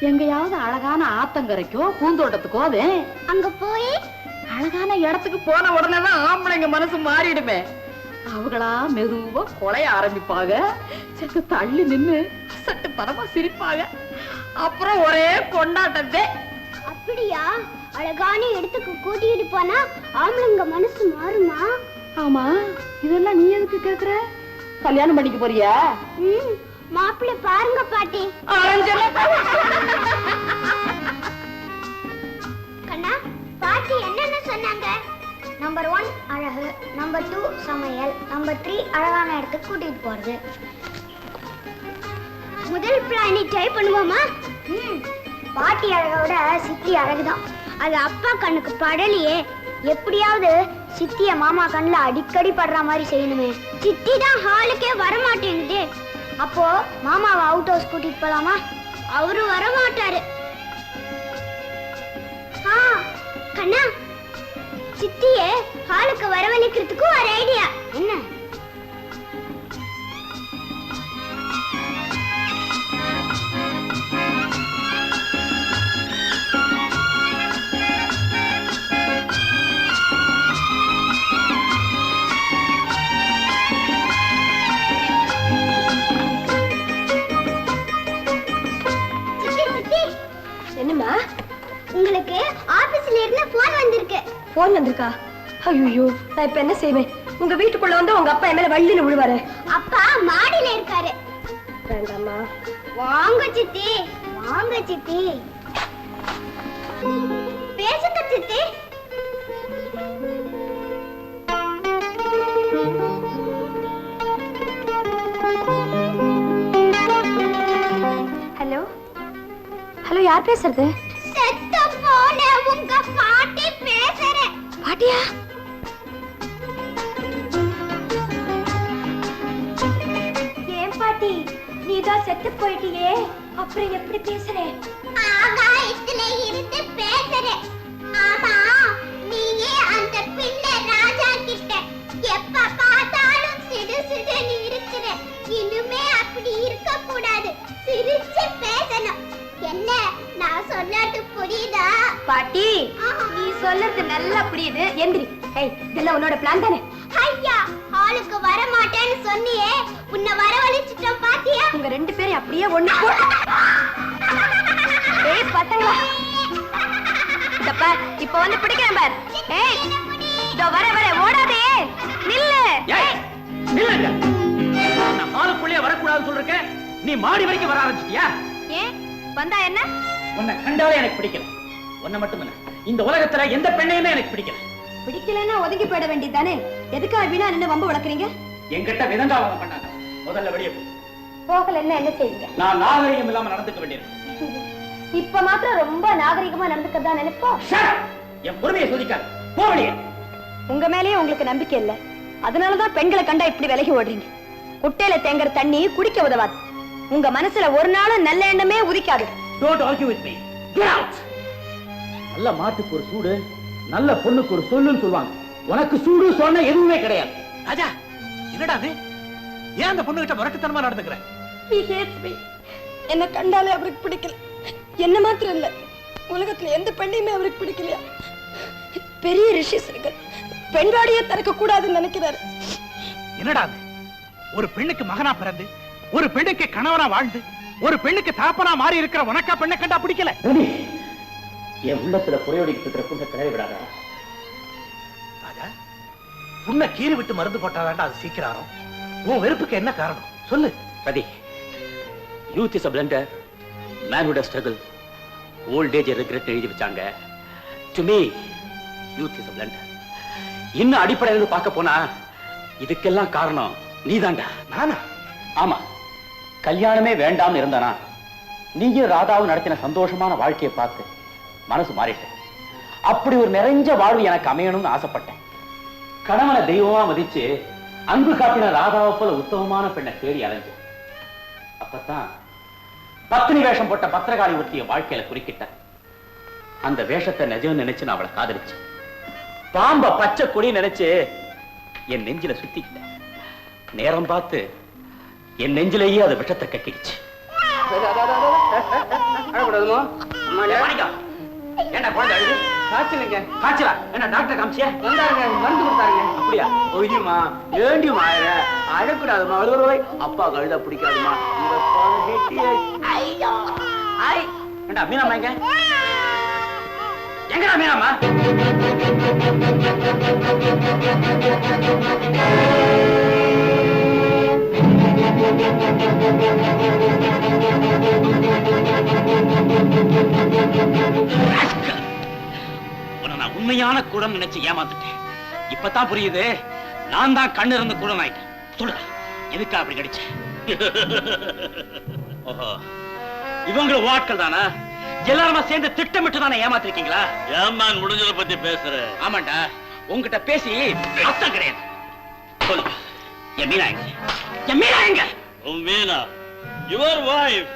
எங்கயாவது அழகான ஆத்தங்கரைக்கோ பூந்தோட்டத்துக்கோ அங்க போய் அழகான இடத்துக்கு போன உடனேதான் ஆம்பளைங்க மனசு மாறிடுமே. அவங்களா மெதுவா கொலைய ஆரம்பிப்பாங்க. செத்து தள்ளி நின்னு சட்டு பரமா சிரிப்பாங்க. அப்புறம் ஒரே கொண்டாட்டத்தே. அப்படியா? அழகான இடத்துக்கு கூட்டிட்டு போனா ஆம்பளைங்க மனசு மாறுமா? ஆமா, இதெல்லாம் நீ எதுக்கு கேக்குற? கல்யாணம் பண்ணிக்க போறியா? மாப்பிள்ளை பாருங்க பாட்டி. கண்ணா, பாட்டி என்னென்ன சொன்னாங்க? நம்பர் 1 அழகு, நம்பர் 2 சமையல், நம்பர் 3 அழகான இடத்துக்கு கூட்டிட்டு போறது. முதல் பிளானை ட்ரை பண்ணுவோமா? பாட்டி அழகோட சித்தி அழகுதான். அது அப்பா கண்ணுக்கு படலையே. எப்படியாவது சித்திய மாமா கண்ணுல அடிக்கடி படுற மாதிரி செய்யணுமே. சித்தி தான் ஹாலுக்கே வரமாட்டேங்குது. அப்போ மாமாவை அவுட் ஹவுஸ் கூட்டிட்டு போலாமா? அவரு வரமாட்டாரு. கண்ணா, சித்திய ஹாலுக்கு வரவழைக்கிறதுக்கு ஒரு ஐடியா. என்ன? என்னம்மா? உங்களுக்கு ஆபீஸ்ல இருந்து போன் வந்திருக்கு. போன் வந்திருக்கா? ஐயோ, நான் இப்ப என்ன செய்வேன்? உங்க வீட்டுக்குள்ள வந்து உங்க அப்பா என் மேல வள்ளியில விழுவாரு. அப்பா மாடியில இருக்காரு. வேண்டாமா? வாங்க சித்தி, வாங்க சித்தி. பேசுங்க சித்தி. ஹலோ ஹலோ, யார் பேசுறது? செத்த போன உங்க பாட்டி பேசுறேன். பாட்டியா? ஏன் பாட்டி, நீதான் செத்து போயிட்டியே, அப்புறம் எப்படி பேசுறேன்? ஆகாயத்துல இருந்து பேசுறேன். ஆமா, நீயே அந்த பிள்ளை ராஜா கிட்ட எப்ப பார்த்தாலும் சிடு சிடுன்னு இருக்கிற. இனிமே அப்படி இருக்க கூடாது, சிரிச்சு பேசணும். என்ன நான் சொன்னது புரியுதா? பாட்டி, நீ சொல்றது நல்லா புரியுது. எந்திரி. ஏய், இதெல்லாம் உன்னோட பிளான் தானே? ஐயா, ஹாலுக்கு வர மாட்டேன்னு சொன்னியே, உன்னை வரவழைச்சிட்டோம் பாத்தியா? உங்க ரெண்டு பேரும் அப்படியே ஒண்ணு ஏய் பசங்களா, இத பார், இப்ப வந்து பிடிக்கிறேன் பார். ஏய், இதோ வர ஓடாதே, நில்லு. ஏய், நில்லுங்க. நான் ஹாலுக்குள்ளே வரக்கூடாதுன்னு சொல்றேன், நீ மாடி வரைக்கும் வர ஆரம்பிச்சிட்டியா? ஏன் வந்தா என்ன? உன்னை கண்டாலே எனக்கு பிடிக்கல. உன்னை மட்டும் இல்ல, இந்த உலகத்துல எந்த பெண்ணையுமே எனக்கு பிடிக்கல. பிடிக்கலன்னா ஒதுங்கி போயிட வேண்டியதானே? எதுக்காக வீணா நின்னு வம்பு வளர்க்குறீங்க? என்கிட்ட விதண்டாவாதம் பண்ணாங்க. முதல்ல வெளியே போ. போகலன்னா என்ன செய்வீங்க? நான் நாகரிகம் இல்லாம நடந்துக்க வேண்டியது. இப்ப மாத்திரம் ரொம்ப நாகரிகமா நடந்துக்கதான் நினைப்போம். என் பொறுமையை சோதிக்காது. போ வெளியே. உங்க மேலேயே உங்களுக்கு நம்பிக்கை இல்ல, அதனாலதான் பெண்களை கண்டா இப்படி விலகி ஓடுறீங்க. குட்டையில தேங்குற தண்ணி குடிக்க உதவாது. உங்க மனசுல ஒரு நாளும் நல்ல எண்ணமே உதிக்காது. Don't argue with me. Get out. நல்ல மாட்டுக்கு ஒரு சூடு, நல்ல பொண்ணுக்கு ஒரு சொல்லுன்னு சொல்லுவாங்க. உனக்கு சூடு சொன்ன எதுவுமே கிடையாது. ராஜா, என்னடா அது? ஏன் அந்த பொண்ணு கிட்ட முரட்டுத்தனமா நடந்துக்கிற? He hates me. என்ன கண்டாலே அவருக்கு பிடிக்கல. என்ன மாத்திரம் இல்ல, உலகத்துல எந்த பெண்ணையுமே அவருக்கு பிடிக்கலையா? பெரிய ரிஷிஸ்வரர்கள் பெண்வாடியை திறக்க கூடாதுன்னு நினைக்கிறாரு. என்னடா அது? ஒரு பெண்ணுக்கு மகனா பிறந்து, ஒரு பெண்ணுக்கு கணவனா வாழ்ந்து, ஒரு பெண்ணுக்கு தாப்பனா மாறி இருக்கிற உனக்கா பெண்ணை கண்டா பிடிக்கல? என் உள்ளத்துல புறையோடிக்கிட்டு இருக்கிற புண்ணை கிளறி விடாதா? ராஜா, புண்ணை கீறி விட்டு மருந்து போட்டாதாண்டா அது சீக்கிரம். உன் வெறுப்புக்கு என்ன காரணம் சொல்லு. ரதி, youth is a blender, manhood a struggle, old age a regret எழுதி வச்சாங்க. To me, youth is a blender. இன்னும் அடிப்படையில பார்க்க போனா இதுக்கெல்லாம் காரணம் நீதான்டா. நானா? ஆமா, கல்யாணமே வேண்டாம் இருந்தானா நீயும் ராதாவும் நடத்தின சந்தோஷமான வாழ்க்கையை பார்த்து மனசு மாறிட்டேன். அப்படி ஒரு நிறைஞ்ச வாழ்வு எனக்கு அமையணும்னு ஆசைப்பட்டேன். கணவனை தெய்வமா மதிச்சு அன்பு காட்டின ராதாவை போல உத்தமமான பெண்ணை தேடி அலைஞ்சேன். அப்பதான் பத்தினி வேஷம் போட்ட பத்திரகாளி ஒருத்திய வாழ்க்கையில குறுக்கிட்டேன். அந்த வேஷத்தை நிஜம் நினைச்சு நான் அவளை காதலிச்சேன். பாம்ப பச்சை கொடி நினைச்சு என் நெஞ்சில சுத்திக்கிட்டேன். நேரம் பார்த்து என் நெஞ்சிலேயே அது விஷத்தை கட்டிடுச்சு. என்ன குழந்தை அழுது? காய்ச்சலுங்க. காய்ச்சலா? என்ன டாக்டர் காமிச்சியா? வந்தாருங்க, மருந்து கொடுத்தாருங்க. அப்படியா? ஒய்யுமா, ஏண்டியுமா அழக்கூடாதுமா, அழுகுறவை அப்பா கழுத பிடிக்காதுமா. ஏண்டா மீனாமா எங்க? எங்கடா மீனாமா? நான் உண்மையான குடம் நினைச்சு ஏமாந்துட்டேன். இப்பதான் புரியுது, நான் தான் கண்ணு இருந்து குடம் ஆயிட்டேன். சொல்லுடா, எதுக்கா அப்படி கிடைச்ச? ஓஹோ, இவங்களும் வாட்கள் தானா? எல்லாருமா சேர்ந்து திட்டமிட்டு தானே ஏமாத்திருக்கீங்களா? ஏமான் முடிஞ்சதை பத்தி பேசுற? ஆமாண்டா, உங்ககிட்ட பேசி அர்த்தம் கிடையாது. சொல்லு, என் மீனா எங்க? என் மீனா எங்க? உன் Meena, your wife,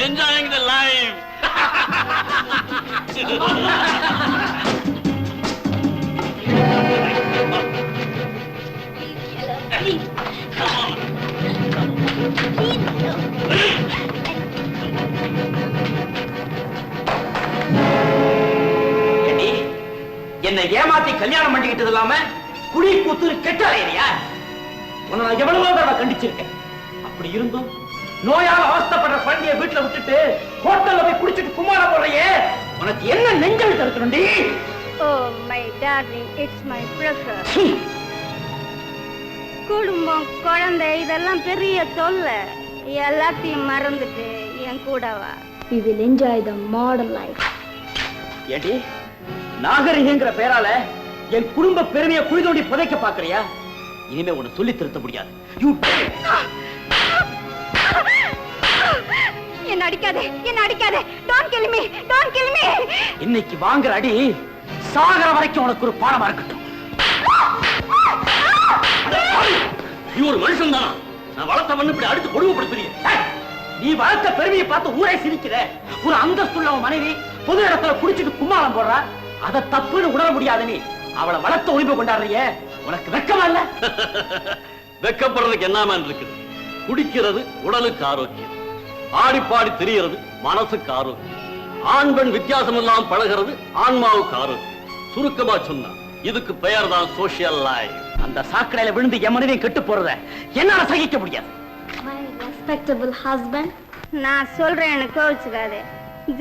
enjoying the life. என்னை ஏமாத்தி கல்யாணம் பண்ணிக்கிட்டது இல்லாம குடி கூத்து கெட்டாலையா? உன்னை நான் எவ்வளவோ தடவை கண்டிச்சிருக்கேன். அப்படி இருந்தும் நோயால அவஸ்தைப்படுற குழந்தைய வீட்டுல விட்டுட்டு ஹோட்டல்ல போய் குடிச்சு குடிச்சிட்டு குமார போடுறையே உனக்கு என்ன நெஞ்சல் தடுக்கணும்டி Oh, my darling, it's my pleasure. குடும்பம் குழந்தை இதெல்லாம் பெரிய தொல்லை எல்லாத்தையும் மறந்துட்டு என் கூடவா You will enjoy the modern life. ஏடி நாகரிகங்கிற பேரால என் குடும்ப பெருமையை குழி தோண்டி புதைக்க பாக்குறியா இனிமே உன்னை சொல்லி திருத்த முடியாது என்ன அடிக்காதே don't kill me இன்னைக்கு வாங்குற அடி சாகர வரைக்கும் உனக்கு ஒரு பாடமா இருக்கட்டும் நீ ஒரு மனுஷன் தானா நான் வளர்த்த மண்ணு இப்படி அடுத்து கொடுமைப்படுத்துறீங்க நீ வளர்த்த பெருமையை பார்த்து ஊரே சிரிக்கிற ஒரு அந்தஸ்துள்ள மனைவி பொது இடத்துல குடிச்சிட்டு கும்மாளம் போடுறா அதை தப்புன்னு உணர முடியாது நீ அவளை வளர்த்த உரிமை கொண்டாடுறிய உனக்கு வெக்கமா இல்ல வெக்கப்படுறதுக்கு என்னமா இருக்குது குடிக்கிறது உடலுக்கு ஆரோக்கியம் ஆடி பாடி திரியறது மனசுக்கு ஆரோக்கியம் ஆண் பெண் வித்தியாசம் இல்லாம பழகிறது ஆன்மாவுக்கு ஆரோக்கியம் சுருக்கமா சொன்னா இதுக்கு பெயர் தான் சோசியல் லைஃப் அந்த சாக்கடையில விழுந்து என் மனைவியை கெட்டு போறத என்னால சகிக்க முடியாது My respectable husband, நான் சொல்றேன்னு கோவிச்சுக்காதே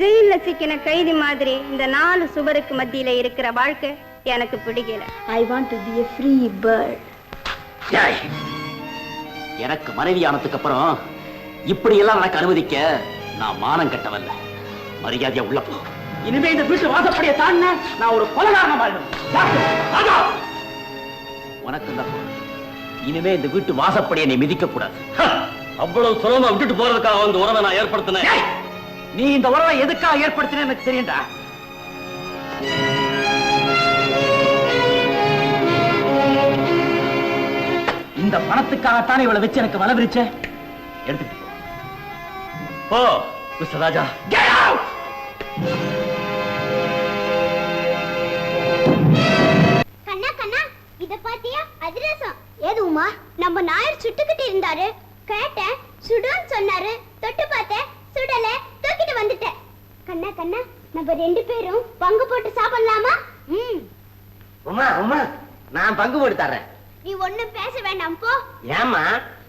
ஜெயில சிக்கின கைதி மாதிரி இந்த 4 சுவருக்கு மத்தியில இருக்கிற வாழ்க்கை எனக்கு பிடிக்கல I want to be a free bird. ஏய், எனக்கு மனைவி ஆனதுக்கு அப்புறம் இப்படி எல்லாம் எனக்கு அனுமதிக்க நான் மானம் கட்டவல்ல மரியாதையா உள்ள போ இனிமே இந்த வீட்டு வாசப்படியை தாண்டின நான் ஒரு கொலைகாரனா மாறிடுவேன் உனக்கு தான் இனிமே இந்த வீட்டு வாசப்படியை நீ மிதிக்க கூடாது அவ்வளவு சுலமா விட்டுட்டு போறதுக்காக வந்து உறவை நான் ஏற்படுத்தினேன் நீ இந்த உறவை எதுக்காக ஏற்படுத்தின எனக்கு தெரியும்டா இந்த பணத்துக்காகத்தானே இவளை வச்சு எனக்கு வலை விரிச்ச எடுத்துட்டு போ மிஸ்டர் ராஜா Get out! கண்ணா இத பாத்தியா அதிரசம் ஏதுமா நம்ம நாயர் சுட்டுக்கிட்டு இருந்தாரு கேட்டேன் சுடுன்னு சொன்னாரு தொட்டு பார்த்தேன் சுடல தூக்கிட்டு வந்துட்டேன் கண்ணா நம்ம 2 பேரும் பங்கு போட்டு சாப்பிடலாமா உமா நான் பங்கு போட்டு தர்றேன் நீ ஒண்ணும் பேச வேண்டாம் போ ஏமா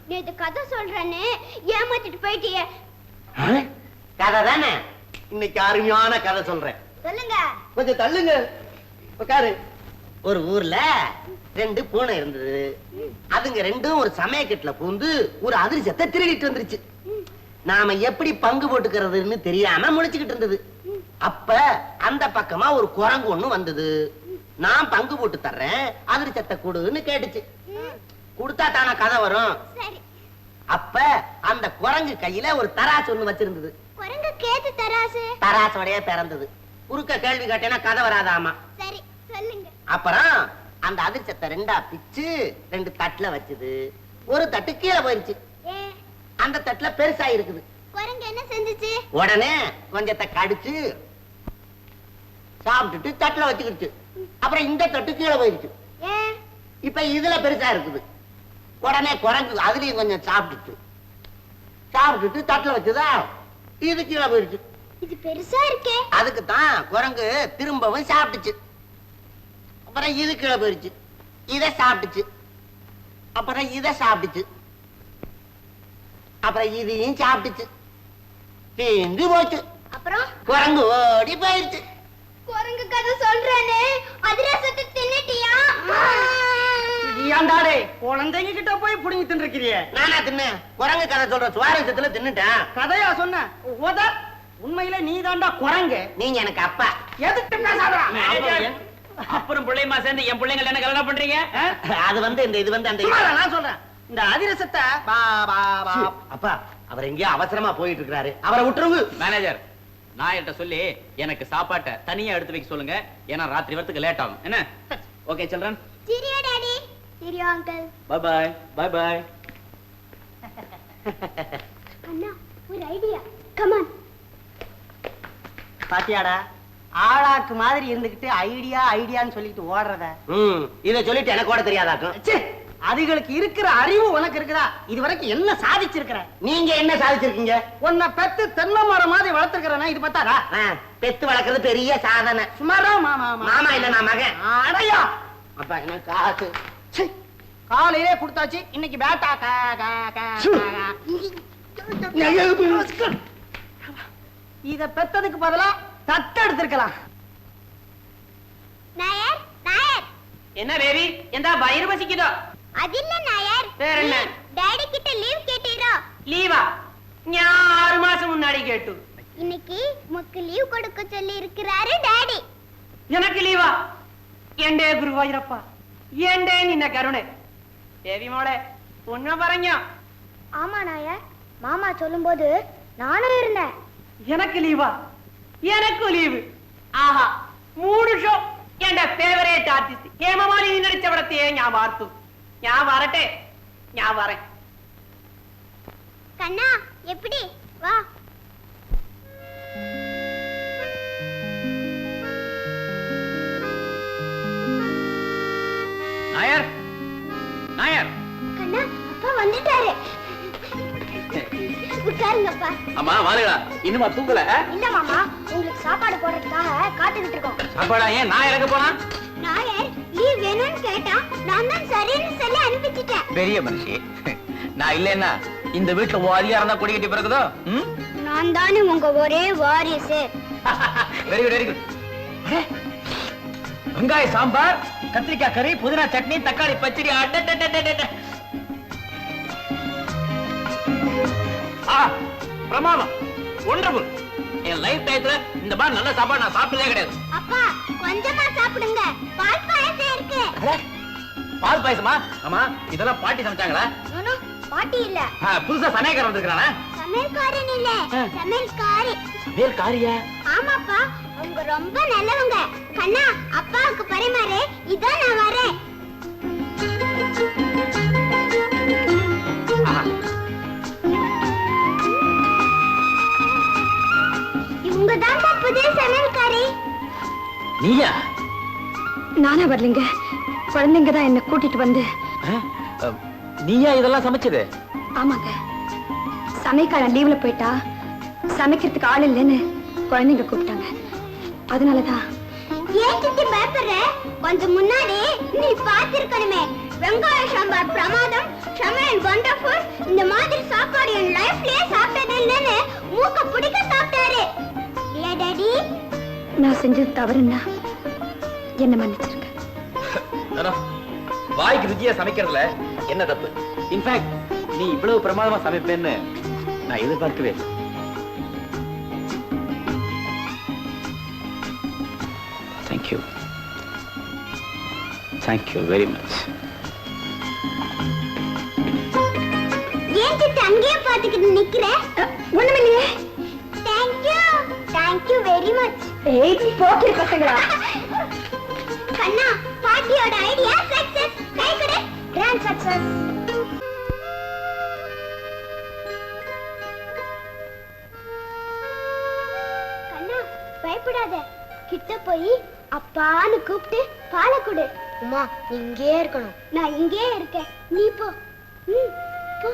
நேத்து கதை சொல்றேன்னு ஏமாத்திட்டு போயிட்டியே கதை தானே இன்னைக்கு அருமையான கதை சொல்றேன் சொல்லுங்க கொஞ்சம் தள்ளுங்க உட்காரு ஒரு ஊர்ல 2 பூனை இருந்தது அதுங்க ரெண்டும் ஒரு சமயக்கட்டுல பூந்து ஒரு அதிர்ஷ்டத்தை திருடிட்டு வந்துருச்சு நாம எப்படி பங்கு போட்டுக்கிறதுன்னு தெரியாம முழிச்சுக்கிட்டு இருந்தது அப்ப அந்த பக்கமா ஒரு குரங்கு ஒண்ணு வந்தது நான் பங்கு போட்டு தர்றேன் அதிர்ஷ்டத்தை கொடுன்னு கேட்டுச்சு கொடுத்தா தானா கதை வரும் சரி அப்ப அந்த குரங்கு கையில ஒரு தராசு ஒண்ணு வச்சிருந்தது குரங்கு கேத்து தராசு தராசோடய பிறந்தது குறுக்க கேள்வி கேட்டேன்னா கதை வராதாமா சரி சொல்லுங்க அப்புறம் அந்த அதிர்ஷ்டத்தை 2ஆ பிச்சு 2 தட்டுல வச்சது ஒரு தட்டு கீழே போயிருச்சு அந்த தட்டுல பெருசா இருக்குது குரங்கு என்ன செஞ்சுச்சு உடனே கொஞ்சத்தை கடிச்சு சாப்பிட்டுட்டு தட்டுல வச்சுக்கிடுச்சு அப்புறம் இந்த தட்டு கீழே போயிருச்சு இப்ப இதுல பெருசா இருக்குது உடனே குரங்கு அதுலயும் கொஞ்சம் சாப்பிட்டுட்டு தட்டுல வச்சுதா இது கீழே போயிருச்சு இது பெருசா இருக்கே அதுக்கு தான் குரங்கு திரும்பவும் சாப்பிட்டுச்சு அப்புறம் இது கீழே போயிருச்சு இதை சாப்பிட்டுச்சு அப்புறம் இதை சாப்பிட்டுச்சு அப்புறம் இதையும் சாப்பிட்டுச்சு தீந்து போச்சு அப்புறம் குரங்கு ஓடி போயிருச்சு குரங்கு கதை சொல்றேன்னு அதிரசத்தை தின்னுட்டியா ஏண்டாடே குழந்தைங்க கிட்ட போய் புடிங்கி தின்னுக்கிறியே நானா தின்னேன் குரங்கு கதை சொல்ற சுவாரஸ்யத்துல தின்னுட்டேன் கதையா சொன்ன உண்மையில நீ தாண்டா குரங்கு நீங்க எனக்கு அப்பா எதுக்கு பேசாதடா அப்புறம் பிள்ளைமா சேர்ந்து என் பிள்ளைங்க என்ன கல்யாணம் பண்றீங்க அது வந்து இந்த இது வந்து அந்த நான் சொல்றேன் இந்த அதிரசத்தை அப்பா அவர் எங்கேயோ அவசரமா போயிட்டு இருக்காரு அவரை விட்டுருங்க மேனேஜர் நாயர்கிட்ட சொல்லி எனக்கு சாப்பாட்டை தனியா எடுத்து வைக்க சொல்லுங்க ஏன்னா ராத்திரி வரத்துக்கு லேட் ஆகும் என்ன ஓகே சில்ட்ரன் சிரியா டாடி சிரியா uncle bye bye bye bye அண்ணா ஒரு ஐடியா கம் ஆன் பாத்தியாடா ஆளாக்கு மாதிரி இருந்துகிட்டு ஐடியான்னு சொல்லிட்டு ஓடுறத இத சொல்லிட்டு எனக்கு ஓட தெரியாதாக்கும் அதுகளுக்கு இருக்கிற அறிவு உனக்கு இருக்குதா இது வரைக்கும் என்ன சாதிச்சிருக்கிற நீங்க என்ன சாதிச்சிருக்கீங்க உன்னை பெத்து தென்னை மரம் மாதிரி வளர்த்துக்கிறேன்னா இது பார்த்தாரா பெத்து வளர்க்கறது பெரிய சாதனை சுமாரா மாமா இல்ல நான் மகன் அடையா அப்ப என்ன காசு காலையிலே கொடுத்தாச்சு இன்னைக்கு பேட்டா இத பெத்ததுக்கு பதிலா தத்து எடுத்திருக்கலாம். நாயர் நாயர் என்ன பேபி எந்த வயிறு பசிக்குதோ? அது இல்ல நாயர். வேற என்ன? டாடி கிட்ட லீவ் கேட்டீரோ? லீவா? நான் 6 மாசம் முன்னாடி கேட்டு. இன்னைக்கு உமக்கு லீவ் கொடுக்க சொல்லி இருக்கிறாரு டாடி. எனக்கு லீவா? எண்டே குருவாயிரப்பா, எண்டே நின்ன கருணை. தேவி மோளே உண்மை பறங்க. ஆமா நாயர், மாமா சொல்லும்போது நானும் இருந்தேன். எனக்கு லீவா? எனக்கு லீவு. ஆஹா 3 ஷோ. என் ஃபேவரேட் ஆர்டிஸ்ட் ஹேமமாலினி நடிச்ச படத்தையே ഞാൻ വാർത്തു. ഞാൻ வரட்டே, ഞാൻ வரேன். கண்ணா எப்படி வா. நாயர் நாயர். கண்ணா அப்பா வந்துட்டாரு. உட்காருங்கப்பா. அம்மா வாருடா. இன்னுமா தூங்கல? இல்ல மாமா, உங்களுக்கு சாப்பாடு போடுறதுக்காக காத்துக்கிட்டு இருக்கோம். சாப்பாடா? ஏன் நான் இறங்க போனா? நாயர் லீவ் வேணும்னு கேட்டா நான் தான் சரின்னு சொல்லி அனுப்பிச்சிட்டேன். பெரிய மனுஷி, நான் இல்லைன்னா இந்த வீட்டுல அதிகாரம் தான் கொடிக்கட்டி பிறகுதோ? நான் தானே உங்க ஒரே வாரிசு. Very good very good. வெங்காய சாம்பார், கத்திரிக்காய் கறி, புதினா சட்னி, தக்காளி பச்சடி. பிரமாதம், ஒண்டர்ஃபுல். என் லைஃப் டைத்துல இந்த மாதிரி நல்ல சாப்பாடு நான் சாப்பிட்டதே கிடையாது. அப்பா கொஞ்சமா சாப்பிடுங்க, பால் பாயசம் இருக்கு. பால் பாயசமா? ஆமா, இதெல்லாம் பாட்டி சமைச்சாங்களா? நோ பாட்டி இல்ல, புதுசா சமையல்காரன் வந்திருக்கானா? சமையல்காரன் இல்ல, சமையல்காரி. சமையல்காரியா? ஆமாப்பா, அவங்க ரொம்ப நல்லவங்க. கண்ணா அப்பாவுக்கு பரிமாறு, இதான் நான் வரேன். இவங்க தான் புதிய சமையல்காரி. நீயா? நானா வரலைங்க, குழந்தைங்க தான் என்ன கூட்டிட்டு வந்து. நீயா இதெல்லாம் சமைச்சது? ஆமாங்க, சமையல்காரன் லீவ்ல போயிட்டா சமைக்கிறதுக்கு ஆள் இல்லைன்னு குழந்தைங்க கூப்பிட்டாங்க. அதனாலதான். ஏன் சித்தி பயப்படுற? கொஞ்சம் முன்னாடி நீ பார்த்திருக்கணுமே, வெங்காய சாம்பார் பிரமாதம், சமையல் வண்டர்ஃபுல், இந்த மாதிரி சாப்பாடு என் லைஃப்லயே சாப்பிட்டது இல்லைன்னு மூக்க பிடிக்க சாப்பிட்டாரு. இல்ல டாடி? நான் செஞ்சது தவறுன்னா என்ன மன்னிச்சிருக்க. வாய்க்கு ருச்சியா சமைக்கிறதுல என்ன தப்பு? இன்ஃபேக்ட் நீ இவ்வளவு பிரமாதமா சமைப்பேன்னு நான் எதிர்பார்க்கவே இல்லை. Thank you, thank you very much. ஏன் சித்தி அங்கேயே பார்த்துக்கிட்டு நிக்கிற? ஒண்ணுமில்லையே. Thank you, thank you very much. ஏய் போக்கிரி பசங்களா. கண்ணா பாட்டியோட ஐடியா சக்சஸ். கை கொடு. Grand success. கண்ணா பயப்படாத, கிட்ட போய் அப்பான்னு கூப்பிட்டு பாலை கொடு. உமா நீ இங்கே இருக்கணும். நான் இங்கே இருக்கேன், நீ போ. போ.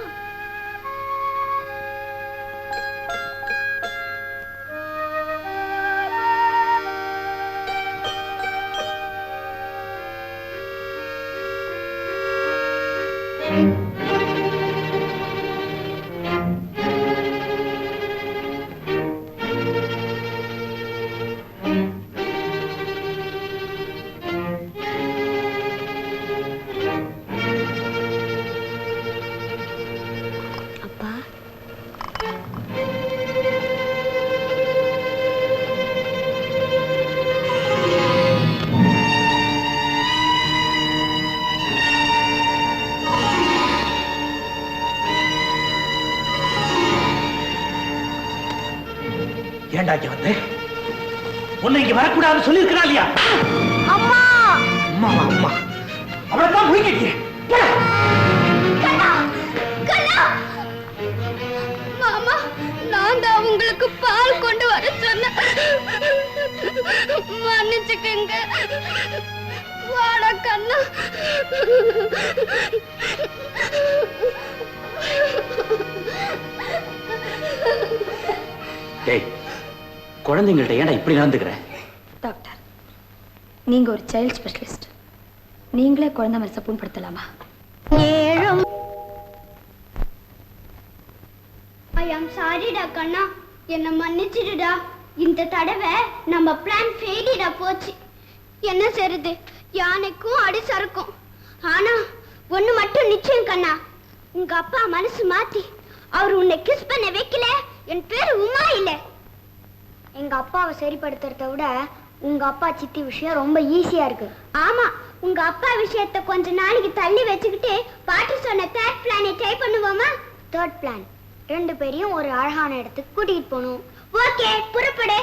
ஏண்டா இங்க வந்து? உன்னை இங்க வரக்கூடாதுன்னு சொல்லியிருக்கிறா இல்லையா? அம்மா அம்மாவா? அம்மா அவளைத்தான் போய் கேட்டீங்க. கண்ணா கண்ணா. மாமா நான் தான் உங்களுக்கு பால் கொண்டு வர சொன்னேன், மன்னிச்சுக்கங்க. வாடா கண்ணா. டேய், குழந்தைங்கள்ட்ட ஏன்டா இப்படி நடந்துக்கிற? டாக்டர், நீங்க ஒரு சைல்ட் ஸ்பெஷலிஸ்ட், நீங்களே குழந்தை மனசை புண்படுத்தலாமா? ஐ ஆம் சாரி டா கண்ணா, என்ன மன்னிச்சிடுடா. இந்த தடவை நம்ம பிளான் ஃபெயிலியரா போச்சு. என்ன செய்யுது? யானைக்கும் அடி சறுக்கும். ஆனா ஒண்ணு மட்டும் நிச்சயம் கண்ணா, உங்க அப்பா மனசு மாத்தி அவர் உன்னை கிஸ் பண்ண வைக்கல, என் பேரு உமா இல்ல. எங்க அப்பாவை சரிப்படுத்துறத விட உங்க அப்பா சித்தி விஷயம் ரொம்ப ஈஸியா இருக்கு. ஆமா, உங்க அப்பா விஷயத்தை கொஞ்ச நாளைக்கு தள்ளி வச்சுக்கிட்டு பாட்டி சொன்ன தேர்ட் பிளானை ட்ரை பண்ணுவோமா? தேர்ட் பிளான், 2 பேரையும் ஒரு அழகான இடத்துக்கு கூட்டிட்டு போகணும். ஓகே, புறப்படு.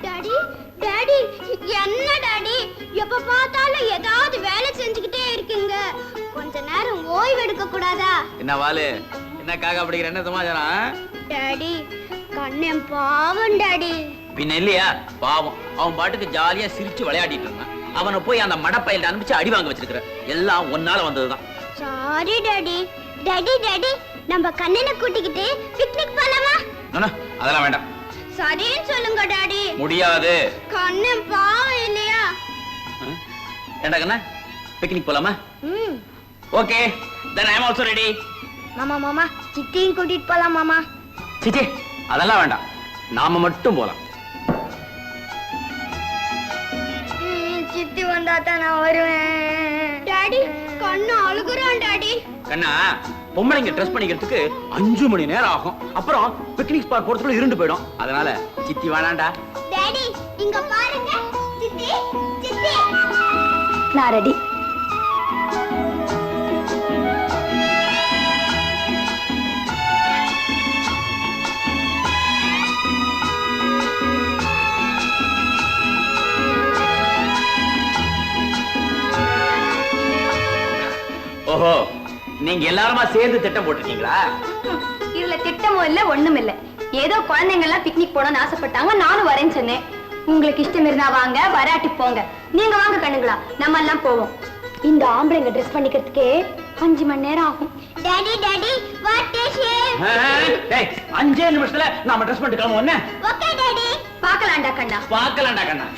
டாடி, டாடி, என்ன டாடி எப்ப பார்த்தாலும் ஏதாவது வேலை செஞ்சுக்கிட்டே இருக்கீங்க. கொஞ்ச நேரம் ஓய்வு எடுக்க கூடாதா? என்ன வாலு, என்ன காக்கா பிடிக்கிற, என்ன சமாச்சாரம்? டாடி, கண்ணன் பாவம் டாடி. பின்ன இல்லையா, பாவம். அவன் பாட்டுக்கு ஜாலியா சிரிச்சு விளையாடிட்டு இருந்தான். அவனை போய் அந்த மடப்பையில அனுப்பிச்சு அடி வாங்க வச்சிருக்கிற. எல்லாம் ஒன்னால வந்ததுதான். Sorry daddy. டாடி, டாடி, நம்ம கண்ணனை கூட்டிக்கிட்டு பிக்னிக் போலாமா? அதெல்லாம் வேண்டாம். சரின்னு சொல்லுங்க டாடி. முடியாது. கண்ணன் பாவம் இல்லையா? ஏண்டா கண்ணா, பிக்னிக் போலாமா? Okay, then I am also ready. மாமா, மாமா, சித்தியும் கூட்டிட்டு போலாம் மாமா. சிச்சி, அதெல்லாம் வேண்டாம். நாம மட்டும் போலாம். சித்தி வந்தா தான் நான் வருவேன். டாடி, கண்ணு அழுகுறான் டாடி. கண்ணா, பொம்பளைங்க ட்ரெஸ் பண்ணிக்கிறதுக்கு 5 மணி நேரம் ஆகும். அப்புறம் பிக்னிக் ஸ்பாட் போறதுக்குள்ள இருண்டு போயிடும். அதனால சித்தி வேணாண்டா. டாடி, இங்க பாருங்க. சித்தி, சித்தி. நான் ரெடி. ஓஹோ, நீங்க எல்லாருமா சேர்ந்து திட்டம் போட்டிருக்கீங்களா? இதுல திட்டமும் இல்ல, ஒண்ணும் இல்ல. ஏதோ குழந்தைங்க எல்லாம் பிக்னிக் போடணும்னு ஆசைப்பட்டாங்க, நானும் வரேன்னு சொன்னேன். உங்களுக்கு இஷ்டம் இருந்தா வாங்க, வராட்டி போங்க. நீங்க வாங்க கண்ணுங்களா, நம்ம எல்லாம் போவோம். இந்த ஆம்பளைங்க ட்ரெஸ் பண்ணிக்கிறதுக்கே 5 மணி நேரம் ஆகும். Daddy, daddy, what is it? டேய், 5 நிமிஷத்துல நாம ட்ரெஸ் பண்ணிட்டு கிளம்புவோம். Okay daddy. பார்க்கலாம்டா கண்ணா. பார்க்கலாம்டா கண்ணா.